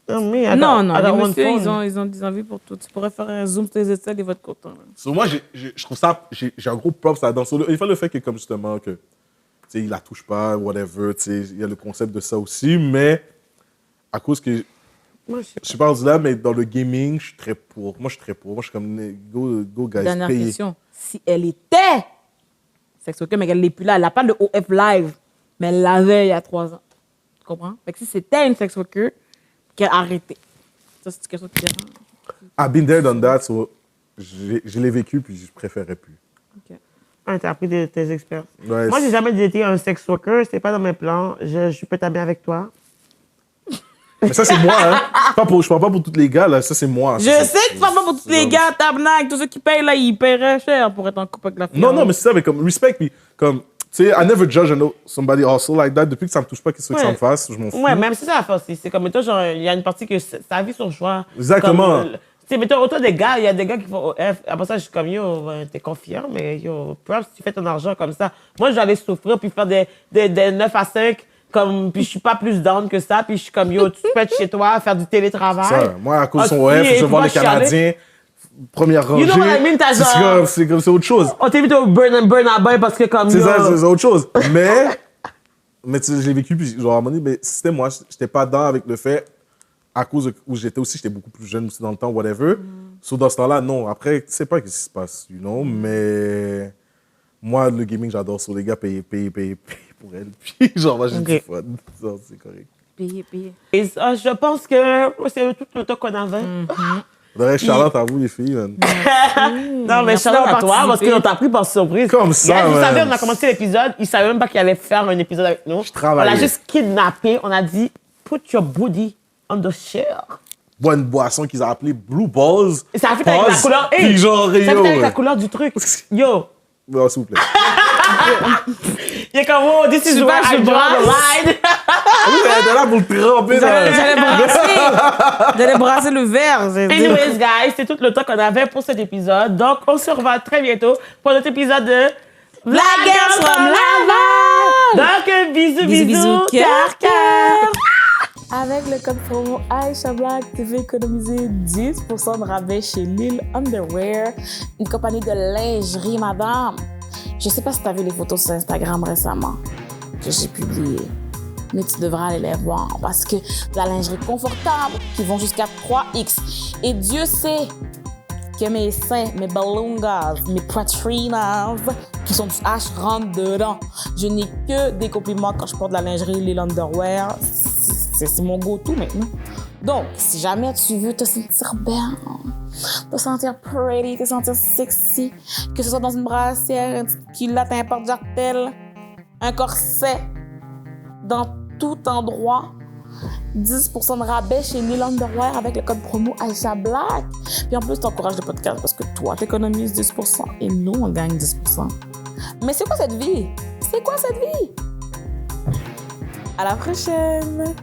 Non, mais I Non, got- non, I got les one messieurs, phone. ils ont des envies pour tout. Tu pourrais faire un zoom sur tes aisselles et votre content. so, moi, je trouve ça, j'ai un gros props là-dedans. Il faut le fait que, comme justement, que, tu sais, il la touche pas, whatever, tu sais, il y a le concept de ça aussi, mais à cause que, Moi, je sais je suis pas rendu là, mais dans le gaming, je suis très pour. Moi, je suis comme, go guys, Dernière payez. question. si elle était sex worker, mais qu'elle n'est plus là, elle n'a pas de OF live, mais elle l'avait il y a 3 ans. Tu comprends? Fait que si c'était une sex worker, qu'elle a arrêté. Ça, c'est quelque chose qui est I've been there, done that, so je l'ai vécu, puis je préférais plus. Ah, t'as appris de tes expériences. Ouais, Moi, j'ai jamais été un sex worker. C'était pas dans mes plans. Je peux t'amener avec toi. Mais ça, c'est moi, hein. Je parle pas pour tous les gars, là. Ça, c'est moi. Je sais que tu parles pas pour tous les gars, tabarnak, tous ceux qui payent, là, ils paieraient cher pour être en couple avec la fille. Non, mais c'est ça, mais comme, respect, puis comme, tu sais, I never judge somebody also like that. Depuis que ça me touche pas, qu'est-ce que ça me fasse, je m'en fous. Ouais, même si c'est la force. C'est comme, mettons, genre, il y a une partie que sa vie, son choix. Exactement. Tu sais, mettons, autant des gars, il y a des gars qui font OF. Après ça, je suis comme, yo, t'es confiant, mais yo, props, tu fais ton argent comme ça. Moi, j'allais souffrir puis faire des 9 à 5, comme, puis je suis pas plus down que ça, puis je suis comme, yo, tu peux être chez toi, faire du télétravail. Ça, moi, à cause de son Ah, OF, puis, je vais voir moi, les Canadiens, première rangée. You know what I mean, t'as genre- c'est autre chose. On t'invite au burn à bain parce que comme, C'est yo, ça, c'est autre chose. Mais tu sais, je l'ai vécu, puis genre, à un moment donné, mais c'était moi, j'étais pas dedans avec le fait, à cause où j'étais beaucoup plus jeune aussi dans le temps, whatever. So, dans ce temps-là, non. Après, tu sais pas ce qui se passe, you know, mais moi, le gaming, j'adore. So, les gars, payer pour elle. Puis, genre, moi, j'ai du fun. So, c'est correct. Payer. et ça, je pense que c'est tout le temps qu'on avait. D'ailleurs, Charlotte, à vous, les filles, man. Non, mais Merci Charlotte à d'avoir toi, parce participé. qu'on t'a pris par surprise. Comme ça, Guys, vous man. savez, on a commencé l'épisode, ils savaient même pas qu'il allait faire un épisode avec nous. travaillais. On l'a juste kidnappé, on a dit, put your booty on the chair. Bois une boisson qu'ils ont appelée Blue Balls. Et ça a fait avec la couleur. Hey, Puis genre, ça a fait yo. avec la couleur du truc. Yo. Non, s'il vous plaît. Il est comme, oh, this is where I draw the line. Elle est là pour le tremper. J'allais brasser le verre. Anyways, guys, c'est tout le temps qu'on avait pour cet épisode. Donc, on se revoit très bientôt pour notre épisode de Black Girls from Laval. Donc, bisous, Bisous, bisous, cœur, cœur. Avec le code promo Aisha Black, tu vas économiser 10% de rabais chez Lil Underwear, une compagnie de lingerie, madame. Je sais pas si tu as vu les photos sur Instagram récemment que j'ai publiées, mais tu devras aller les voir parce que de la lingerie confortable qui vont jusqu'à 3X. Et Dieu sait que mes seins, mes balungas, mes pratrinas qui sont du H rentrent dedans. Je n'ai que des compliments quand je porte de la lingerie Lil Underwear. C'est mon go-to maintenant. Donc, si jamais tu veux te sentir bien, te sentir pretty, te sentir sexy, que ce soit dans une brassière, un petit culotte, un porte-jartel, un corset, dans tout endroit, 10% de rabais chez Lil Underwear avec le code promo Aisha Black. Puis en plus, t'encourages le podcast parce que toi, t'économises 10% et nous, on gagne 10%. Mais c'est quoi cette vie? C'est quoi cette vie? À la prochaine!